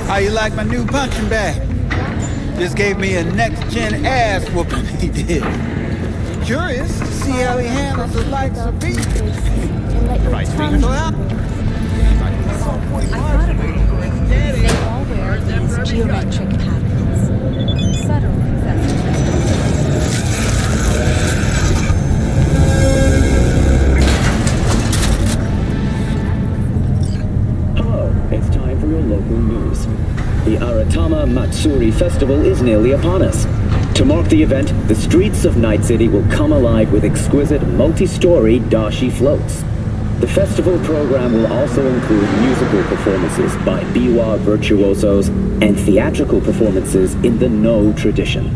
How you like my new punching bag? Just gave me a next-gen ass whooping he did. Curious to see how he handles the likes of me. Right, So I thought about it. They all wear these geometric patterns. Subtle, Hello, it's time for your local news. The Aratama Matsuri Festival is nearly upon us. To mark the event, the streets of Night City will come alive with exquisite multi-story dashi floats. The festival program will also include musical performances by biwa virtuosos and theatrical performances in the No tradition.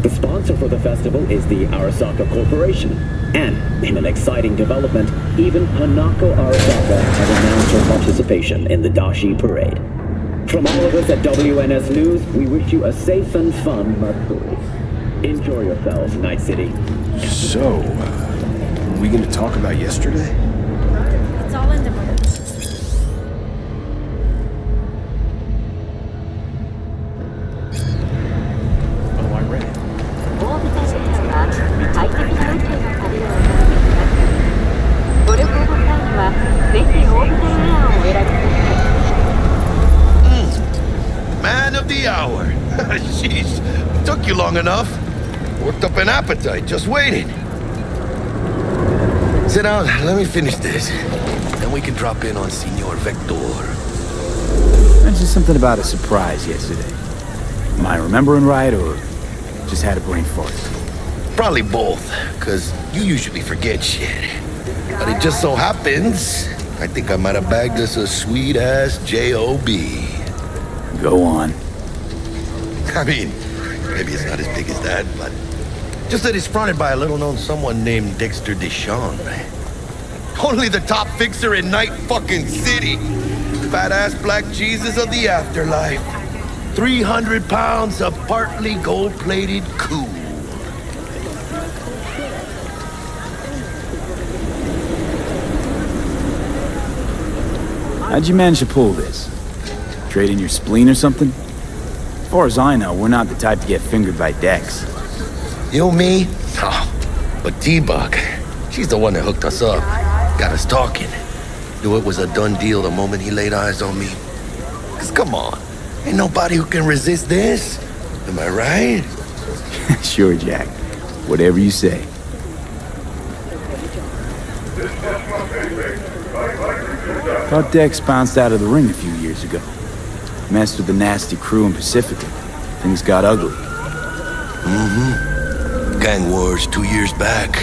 The sponsor for the festival is the Arasaka Corporation. And, in an exciting development, even Hanako Arasaka has announced her participation in the Dashi Parade. From all of us at WNS News, we wish you a safe and fun Matsuri. Enjoy yourselves, Night City. So, are we going to talk about yesterday? It's all in the book. Oh, I read it. Man of the hour. Jeez, took you long enough. Worked up an appetite, just waiting. Sit down, let me finish this. Then we can drop in on Senor Vector. Mentioned something about a surprise yesterday. Am I remembering right, or just had a brain fart? Probably both, because you usually forget shit. But it just so happens, I think I might have bagged us a sweet-ass J.O.B. Go on. I mean, maybe it's not as big as that, but just that it's fronted by a little-known someone named Dexter Deshawn. Only the top fixer in Night fucking City. Fat-ass black Jesus of the afterlife. 300 pounds of partly gold-plated cool. How'd you manage to pull this? Trade in your spleen or something? As far as I know, we're not the type to get fingered by Dex. You, me? Oh, but T-Bug, she's the one that hooked us up. Got us talking. Knew it was a done deal the moment he laid eyes on me. Cause come on, ain't nobody who can resist this. Am I right? Sure, Jack. Whatever you say. Thought Dex bounced out of the ring a few years ago. Messed with the nasty crew in Pacifica. Things got ugly. Mm-hmm. Gang wars 2 years back.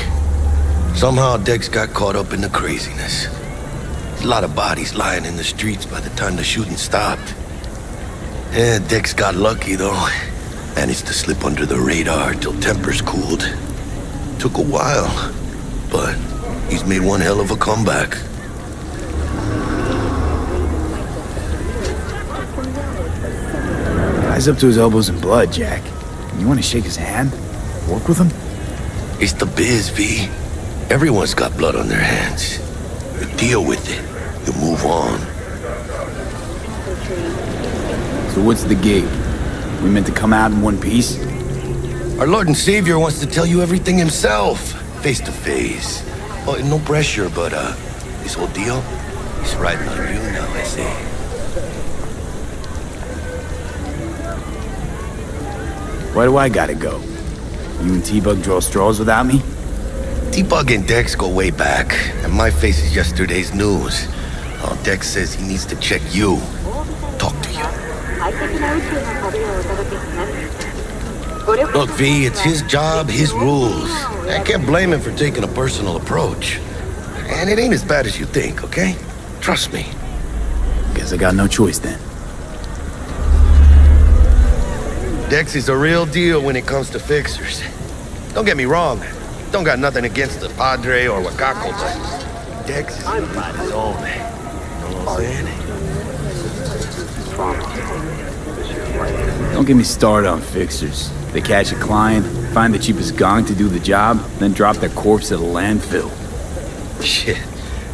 Somehow Dex got caught up in the craziness. A lot of bodies lying in the streets by the time the shooting stopped. Yeah, Dex got lucky though. Managed to slip under the radar till tempers cooled. Took a while, but he's made one hell of a comeback. Guy's up to his elbows in blood, Jack. You want to shake his hand? Work with him? It's the biz, V. Everyone's got blood on their hands. You deal with it. You move on. So what's the gig? We meant to come out in one piece? Our Lord and Savior wants to tell you everything himself, face to face. Oh, no pressure, but this whole deal is riding on you now, I say. Why do I gotta go? You and T-Bug draw straws without me? T-Bug and Dex go way back, and my face is yesterday's news. Oh, Dex says he needs to check you. Talk to you. Look, V, it's his job, his rules. I can't blame him for taking a personal approach. And it ain't as bad as you think, okay? Trust me. Guess I got no choice then. Dex is a real deal when it comes to fixers. Don't get me wrong. Don't got nothing against the Padre or Wakako, but Dex is on his own. You know what I'm saying? Don't get me started on fixers. They catch a client, find the cheapest gong to do the job, then drop their corpse at a landfill. Shit.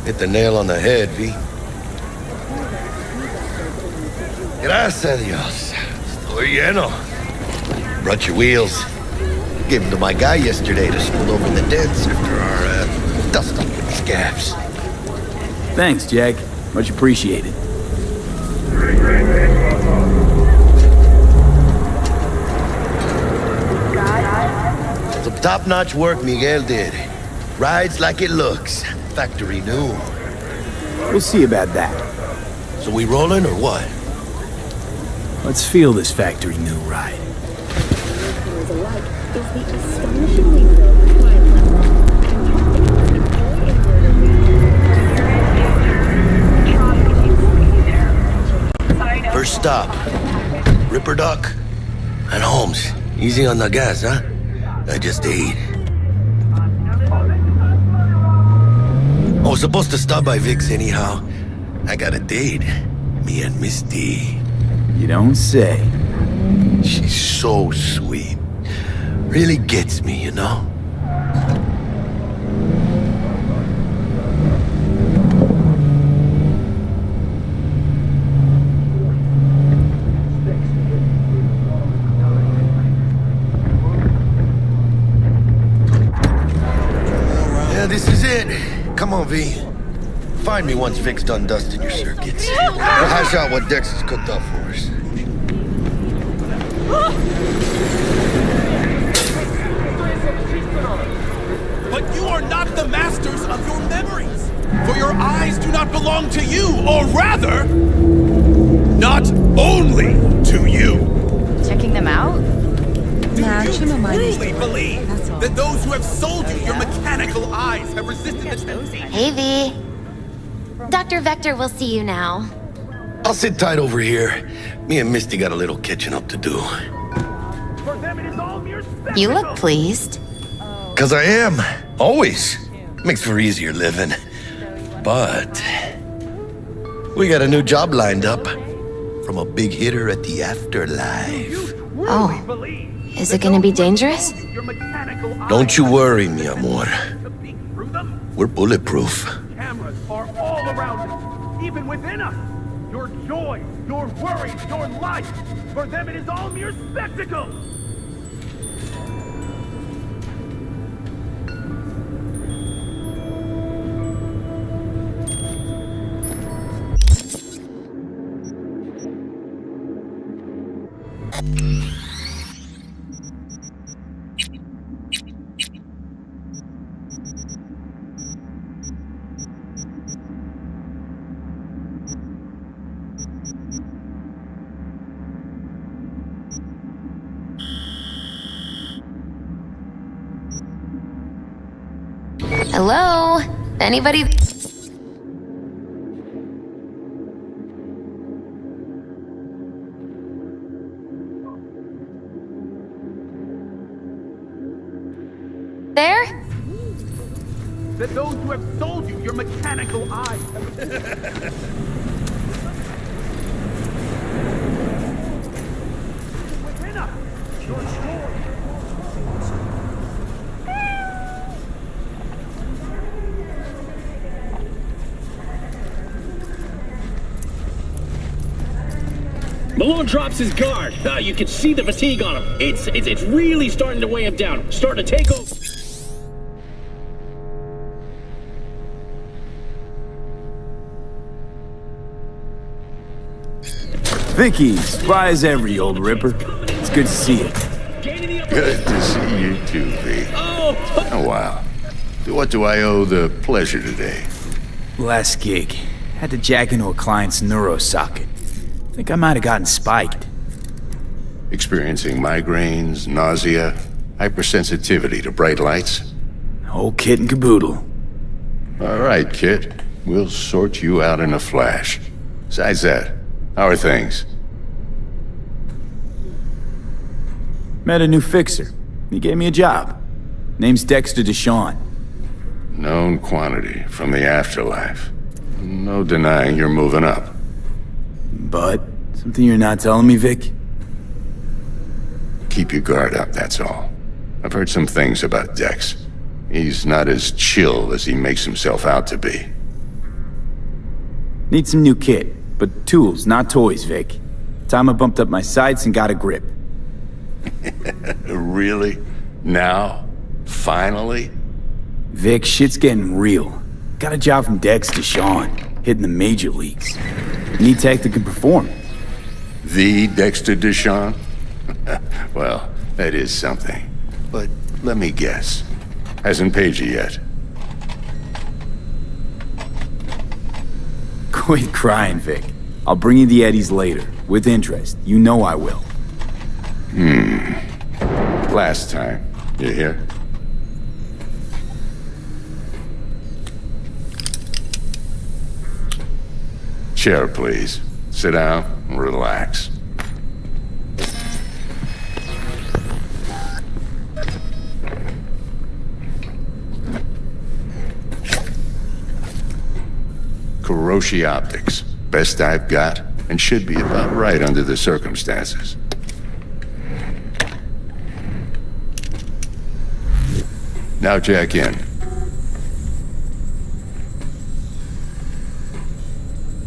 Hit the nail on the head, V. Gracias a Dios. Estoy lleno. Brought your wheels. Gave them to my guy yesterday to smooth over the dents after our dust up with scabs. Thanks, Jack. Much appreciated. Some top-notch work Miguel did. Rides like it looks. Factory new. We'll see about that. So we rolling or what? Let's feel this factory new ride. First stop, Ripper Duck and Holmes. Easy on the gas, huh? I just ate. I was supposed to stop by Vic's anyhow. I got a date. Me and Misty. You don't say. She's so sweet. Really gets me, you know? Yeah, this is it. Come on, V. Find me once Vic's done dusting your circuits. We'll hash out what Dex has cooked up for us. But you are not the masters of your memories. For your eyes do not belong to you, or rather, not only to you. Checking them out? Do you truly believe that those who have sold you your mechanical eyes have resisted the temptation? Hey, V. Dr. Vector will see you now. I'll sit tight over here. Me and Misty got a little catching up to do. You look pleased. 'Cause I am. Always. Makes for easier living. But we got a new job lined up from a big hitter at the afterlife. Oh. Is it gonna be dangerous? Don't you worry, mi amor. We're bulletproof. Cameras are all around us, even within us. Your joy, your worries, your life. For them it is all mere spectacle. Hello? Anybody? There? That those who have sold you your mechanical eyes within us. Your joy. Malone drops his guard. You can see the fatigue on him. It's really starting to weigh him down. Starting to take over. Vicky, surprise every old ripper. It's good to see you. Good to see you too, V. Oh, wow. What do I owe the pleasure today? Last gig. Had to jack into a client's neuro socket. Think I might have gotten spiked. Experiencing migraines, nausea, hypersensitivity to bright lights? Whole kit and caboodle. All right, kid. We'll sort you out in a flash. Besides that, how are things? Met a new fixer. He gave me a job. Name's Dexter Deshawn. Known quantity from the afterlife. No denying you're moving up. But something you're not telling me, Vic? Keep your guard up, that's all. I've heard some things about Dex. He's not as chill as he makes himself out to be. Need some new kit, but tools, not toys, Vic. Time I bumped up my sights and got a grip. Really? Now? Finally? Vic, shit's getting real. Got a job from Dex Deshawn, hitting the major leagues. Need tech that can perform. The Dexter Deshawn? Well, that is something. But let me guess. Hasn't paid you yet. Quit crying, Vic. I'll bring you the eddies later, with interest. You know I will. Last time. You hear? Chair, please. Sit down and relax. Kiroshi Optics. Best I've got, and should be about right under the circumstances. Now jack in.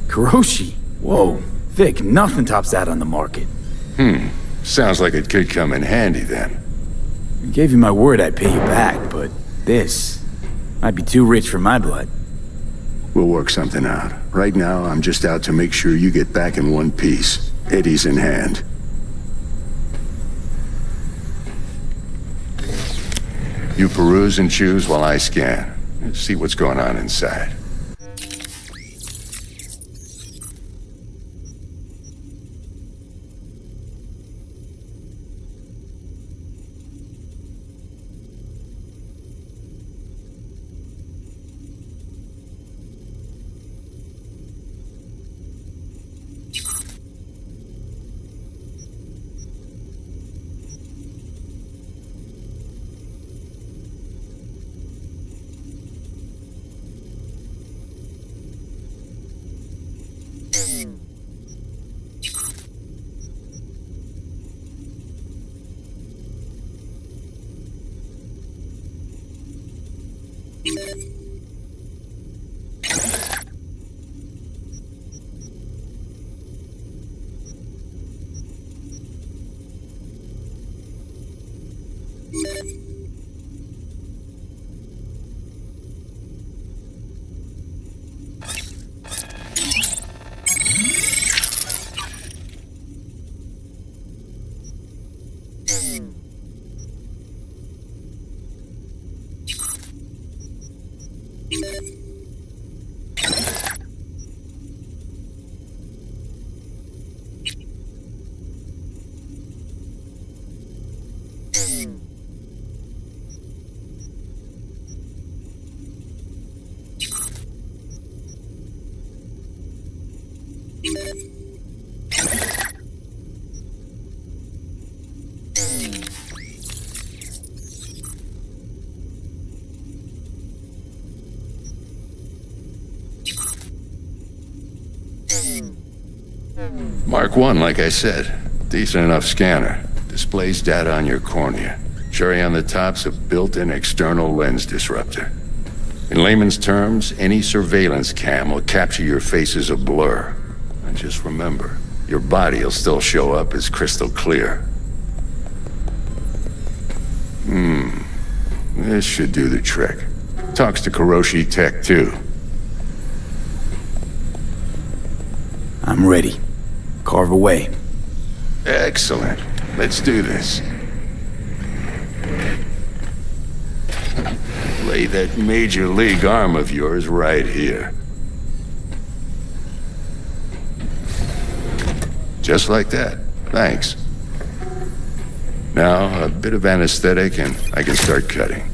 Kiroshi? Whoa. Vic, nothing tops that on the market. Sounds like it could come in handy then. I gave you my word I'd pay you back, but this might be too rich for my blood. We'll work something out. Right now, I'm just out to make sure you get back in one piece. Eddie's in hand. You peruse and choose while I scan. See what's going on inside. Mark 1, like I said. Decent enough scanner. Displays data on your cornea. Cherry on the top's a built-in external lens disruptor. In layman's terms, any surveillance cam will capture your face as a blur. And just remember, your body will still show up as crystal clear. This should do the trick. Talks to Kiroshi Tech, too. I'm ready. Carve away. Excellent. Let's do this. Lay that Major League arm of yours right here. Just like that. Thanks. Now, a bit of anesthetic and I can start cutting.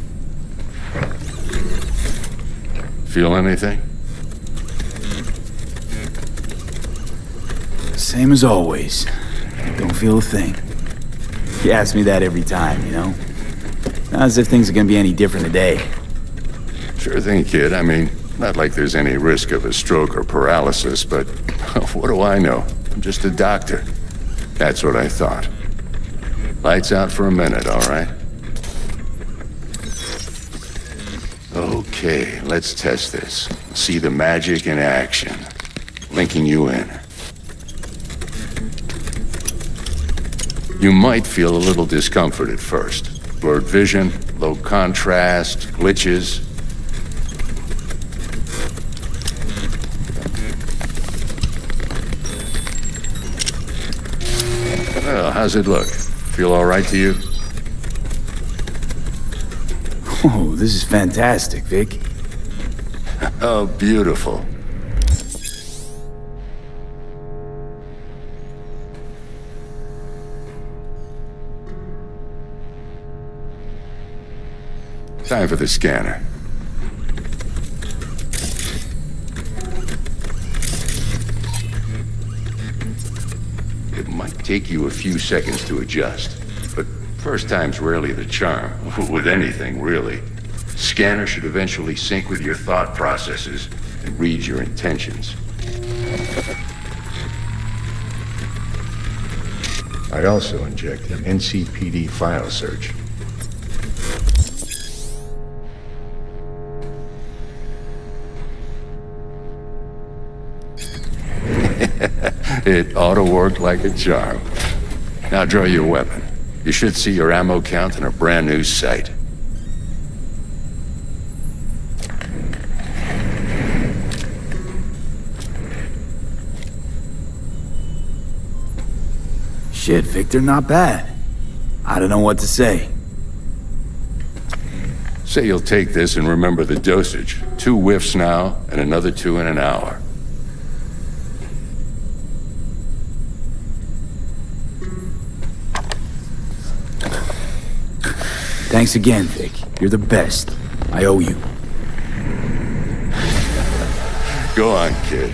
Feel anything? Same as always. Don't feel a thing. You ask me that every time, you know? Not as if things are gonna be any different today. Sure thing, kid. I mean, not like there's any risk of a stroke or paralysis, but what do I know? I'm just a doctor. That's what I thought. Lights out for a minute, all right? Okay, let's test this. See the magic in action. Linking you in. You might feel a little discomfort at first. Blurred vision, low contrast, glitches. Well, how's it look? Feel all right to you? Oh, this is fantastic, Vic. Oh, beautiful. Time for the scanner. It might take you a few seconds to adjust, but first time's rarely the charm, with anything, really. Scanner should eventually sync with your thought processes, and read your intentions. I also inject an NCPD file search. It ought to work like a charm. Now draw your weapon. You should see your ammo count in a brand new sight. Shit, Victor, not bad. I don't know what to say. Say you'll take this and remember the dosage. 2 whiffs now, and another 2 in an hour. Thanks again, Vic. You're the best. I owe you. Go on, kid.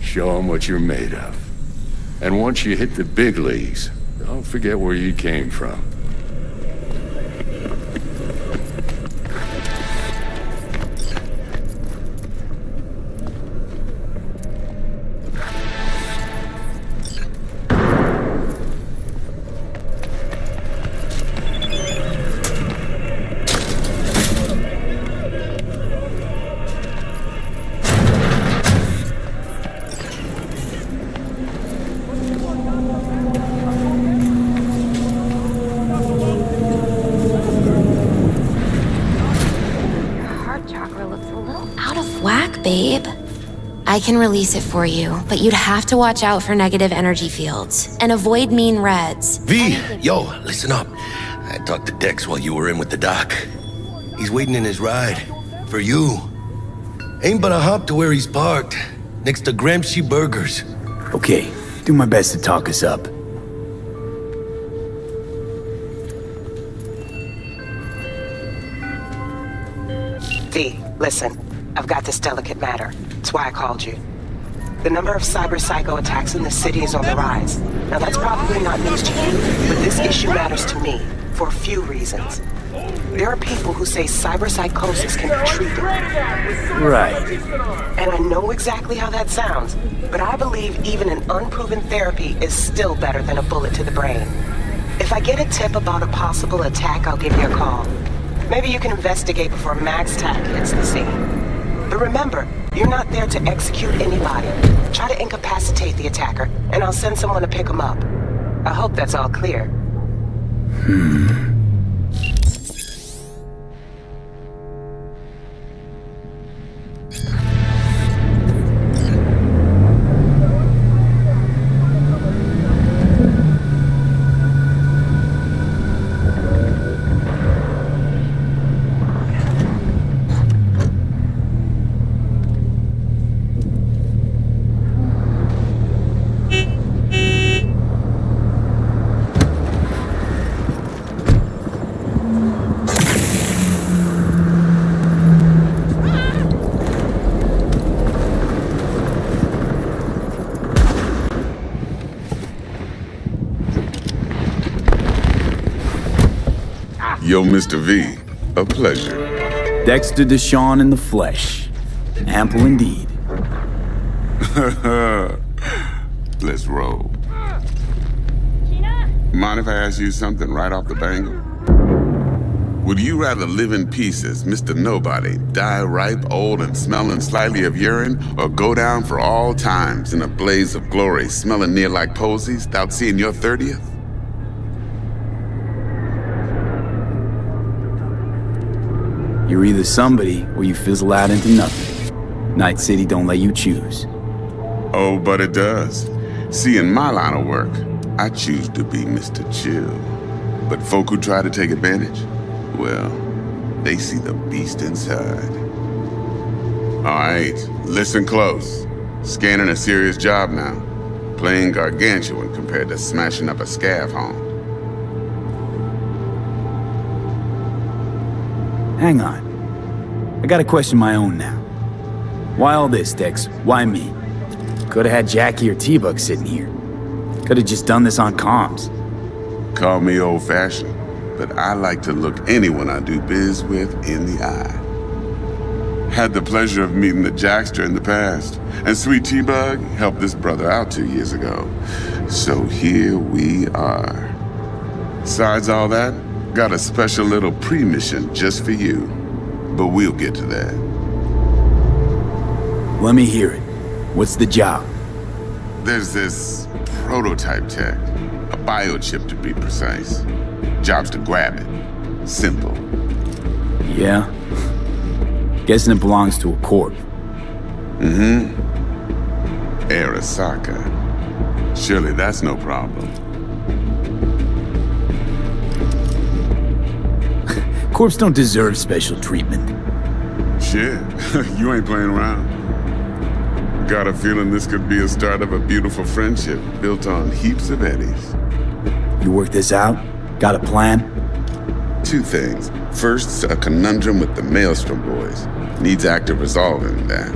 Show 'em what you're made of. And once you hit the big leagues, don't forget where you came from. Babe, I can release it for you, but you'd have to watch out for negative energy fields and avoid mean reds. V, yo, listen up. I talked to Dex while you were in with the doc. He's waiting in his ride. For you. Ain't but a hop to where he's parked. Next to Gramsci Burgers. Okay, do my best to talk us up. V, listen. I've got this delicate matter. That's why I called you. The number of cyber psycho attacks in the city is on the rise. Now that's probably not news to you, but this issue matters to me for a few reasons. There are people who say cyber psychosis can be treated. Right. And I know exactly how that sounds, but I believe even an unproven therapy is still better than a bullet to the brain. If I get a tip about a possible attack, I'll give you a call. Maybe you can investigate before Max Tack hits the scene. But remember, you're not there to execute anybody. Try to incapacitate the attacker, and I'll send someone to pick him up. I hope that's all clear. Yo, Mr. V, a pleasure. Dexter Deshawn in the flesh. Ample indeed. Let's roll. Mind if I ask you something right off the bangle? Would you rather live in pieces, Mr. Nobody, die ripe, old, and smelling slightly of urine, or go down for all times in a blaze of glory, smelling near like posies, without seeing your 30th? You're either somebody, or you fizzle out into nothing. Night City don't let you choose. Oh, but it does. See, in my line of work, I choose to be Mr. Chill. But folk who try to take advantage, well, they see the beast inside. All right, listen close. Scanning a serious job now. Playing gargantuan compared to smashing up a scav home. Hang on. I gotta question my own now. Why all this, Dex? Why me? Could've had Jackie or T-Bug sitting here. Could've just done this on comms. Call me old-fashioned, but I like to look anyone I do biz with in the eye. Had the pleasure of meeting the Jackster in the past. And Sweet T-Bug helped this brother out 2 years ago. So here we are. Besides all that, got a special little pre-mission just for you. But we'll get to that. Let me hear it. What's the job? There's this prototype tech. A biochip to be precise. Job's to grab it. Simple. Yeah? Guessing it belongs to a corp. Mm-hmm. Arasaka. Surely that's no problem. Corps don't deserve special treatment. Shit, you ain't playing around. Got a feeling this could be a start of a beautiful friendship built on heaps of eddies. You work this out? Got a plan? 2 things. First, a conundrum with the Maelstrom boys. Needs active resolving that.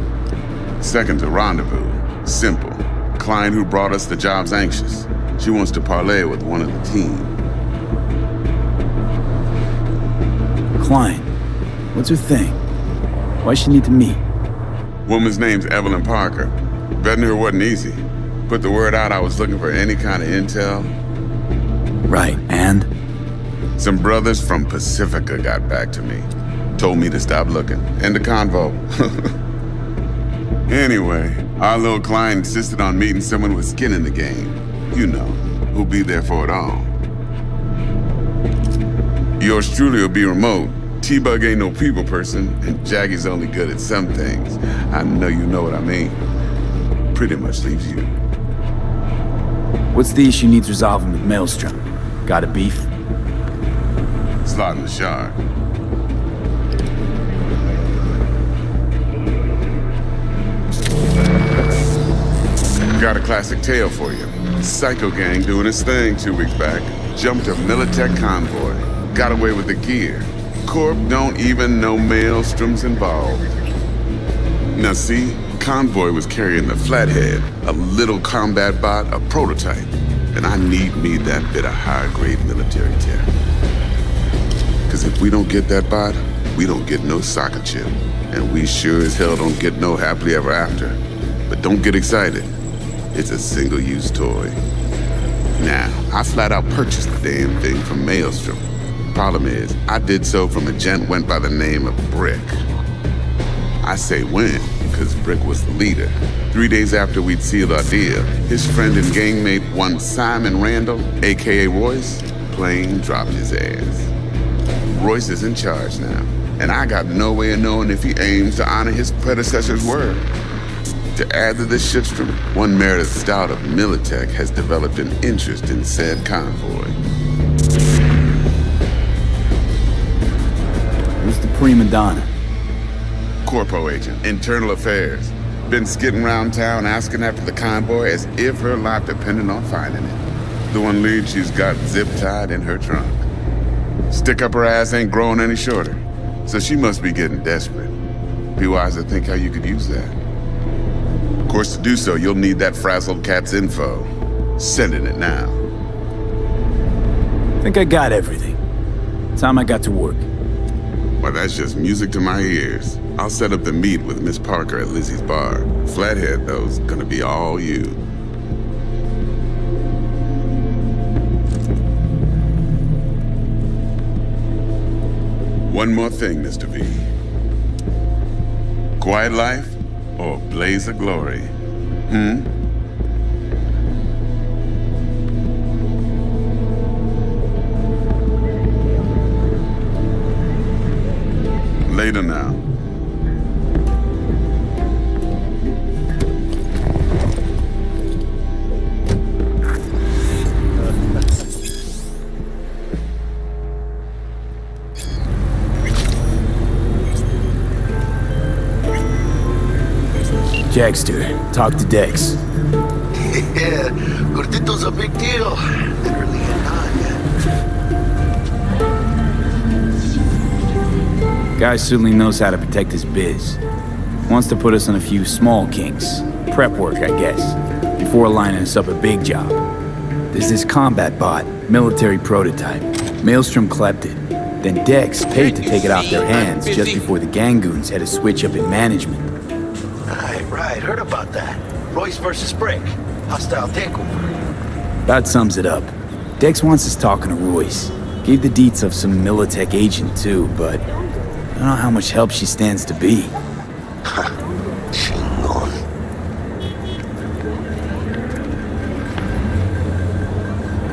Second, a rendezvous. Simple. Client who brought us the job's anxious. She wants to parlay with one of the team. Client? What's her thing? Why she need to meet? Woman's name's Evelyn Parker. Vetting her wasn't easy. Put the word out I was looking for any kind of intel. Right, and? Some brothers from Pacifica got back to me. Told me to stop looking. End of convo. Anyway, our little client insisted on meeting someone with skin in the game. You know, who'll be there for it all. Yours truly will be remote. T-Bug ain't no people person, and Jaggy's only good at some things. I know you know what I mean. Pretty much leaves you. What's the issue needs resolving with Maelstrom? Got a beef? Slot in the shard. Got a classic tale for you. Psycho gang doing his thing 2 weeks back. Jumped a Militech convoy. Got away with the gear. Corp don't even know Maelstrom's involved. Now see, convoy was carrying the Flathead, a little combat bot, a prototype. And I need me that bit of high-grade military tech. Cause if we don't get that bot, we don't get no soccer chip. And we sure as hell don't get no happily ever after. But don't get excited. It's a single-use toy. Now, I flat out purchased the damn thing from Maelstrom. Problem is, I did so from a gent went by the name of Brick. I say when, because Brick was the leader. 3 days after we'd sealed our deal, his friend and gangmate, one Simon Randall, aka Royce, plain dropped his ass. Royce is in charge now, and I got no way of knowing if he aims to honor his predecessor's word. To add to this shitstorm, one Meredith Stout of Militech has developed an interest in said convoy. Who's the prima donna? Corpo agent, internal affairs. Been skidding around town asking after the convoy as if her life depended on finding it. The one lead she's got zip-tied in her trunk. Stick up her ass ain't growing any shorter, so she must be getting desperate. Be wise to think how you could use that. Of course, to do so, you'll need that frazzled cat's info. Sending it now. Think I got everything. Time I got to work. Well, that's just music to my ears. I'll set up the meet with Miss Parker at Lizzie's bar. Flathead, though's gonna be all you. One more thing, Mr. V. Quiet life or blaze of glory? Later now. Jackster, talk to Dex. Yeah, Gordito's a big deal. Literally a none. Guy certainly knows how to protect his biz. Wants to put us on a few small kinks. Prep work, I guess. Before lining us up a big job. There's this combat bot, military prototype. Maelstrom clept it. Then Dex paid to take it off their hands just before the Gangoons had a switch up in management. Right, heard about that. Royce versus Brick. Hostile takeover. That sums it up. Dex wants us talking to Royce. Gave the deets of some Militech agent too, but I don't know how much help she stands to be.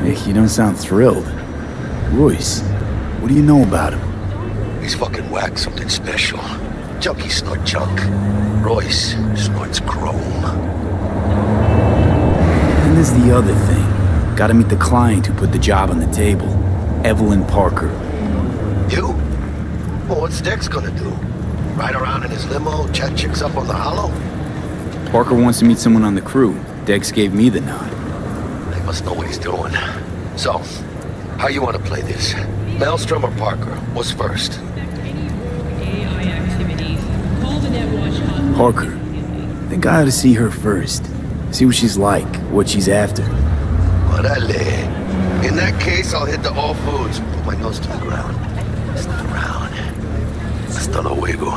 Hey, you don't sound thrilled. Royce, what do you know about him? He's fucking whack, something special. Junkies snort junk. Royce snorts chrome. And there's the other thing. Gotta meet the client who put the job on the table. Evelyn Parker. You? Well, what's Dex gonna do? Ride around in his limo, chat chicks up on the hollow? Parker wants to meet someone on the crew. Dex gave me the nod. They must know what he's doing. So, how you want to play this? Maelstrom or Parker? What's first? Parker. I think I ought to see her first. See what she's like, what she's after. Orale. In that case, I'll hit the All Foods and put my nose to the ground. It's not around. Hasta luego.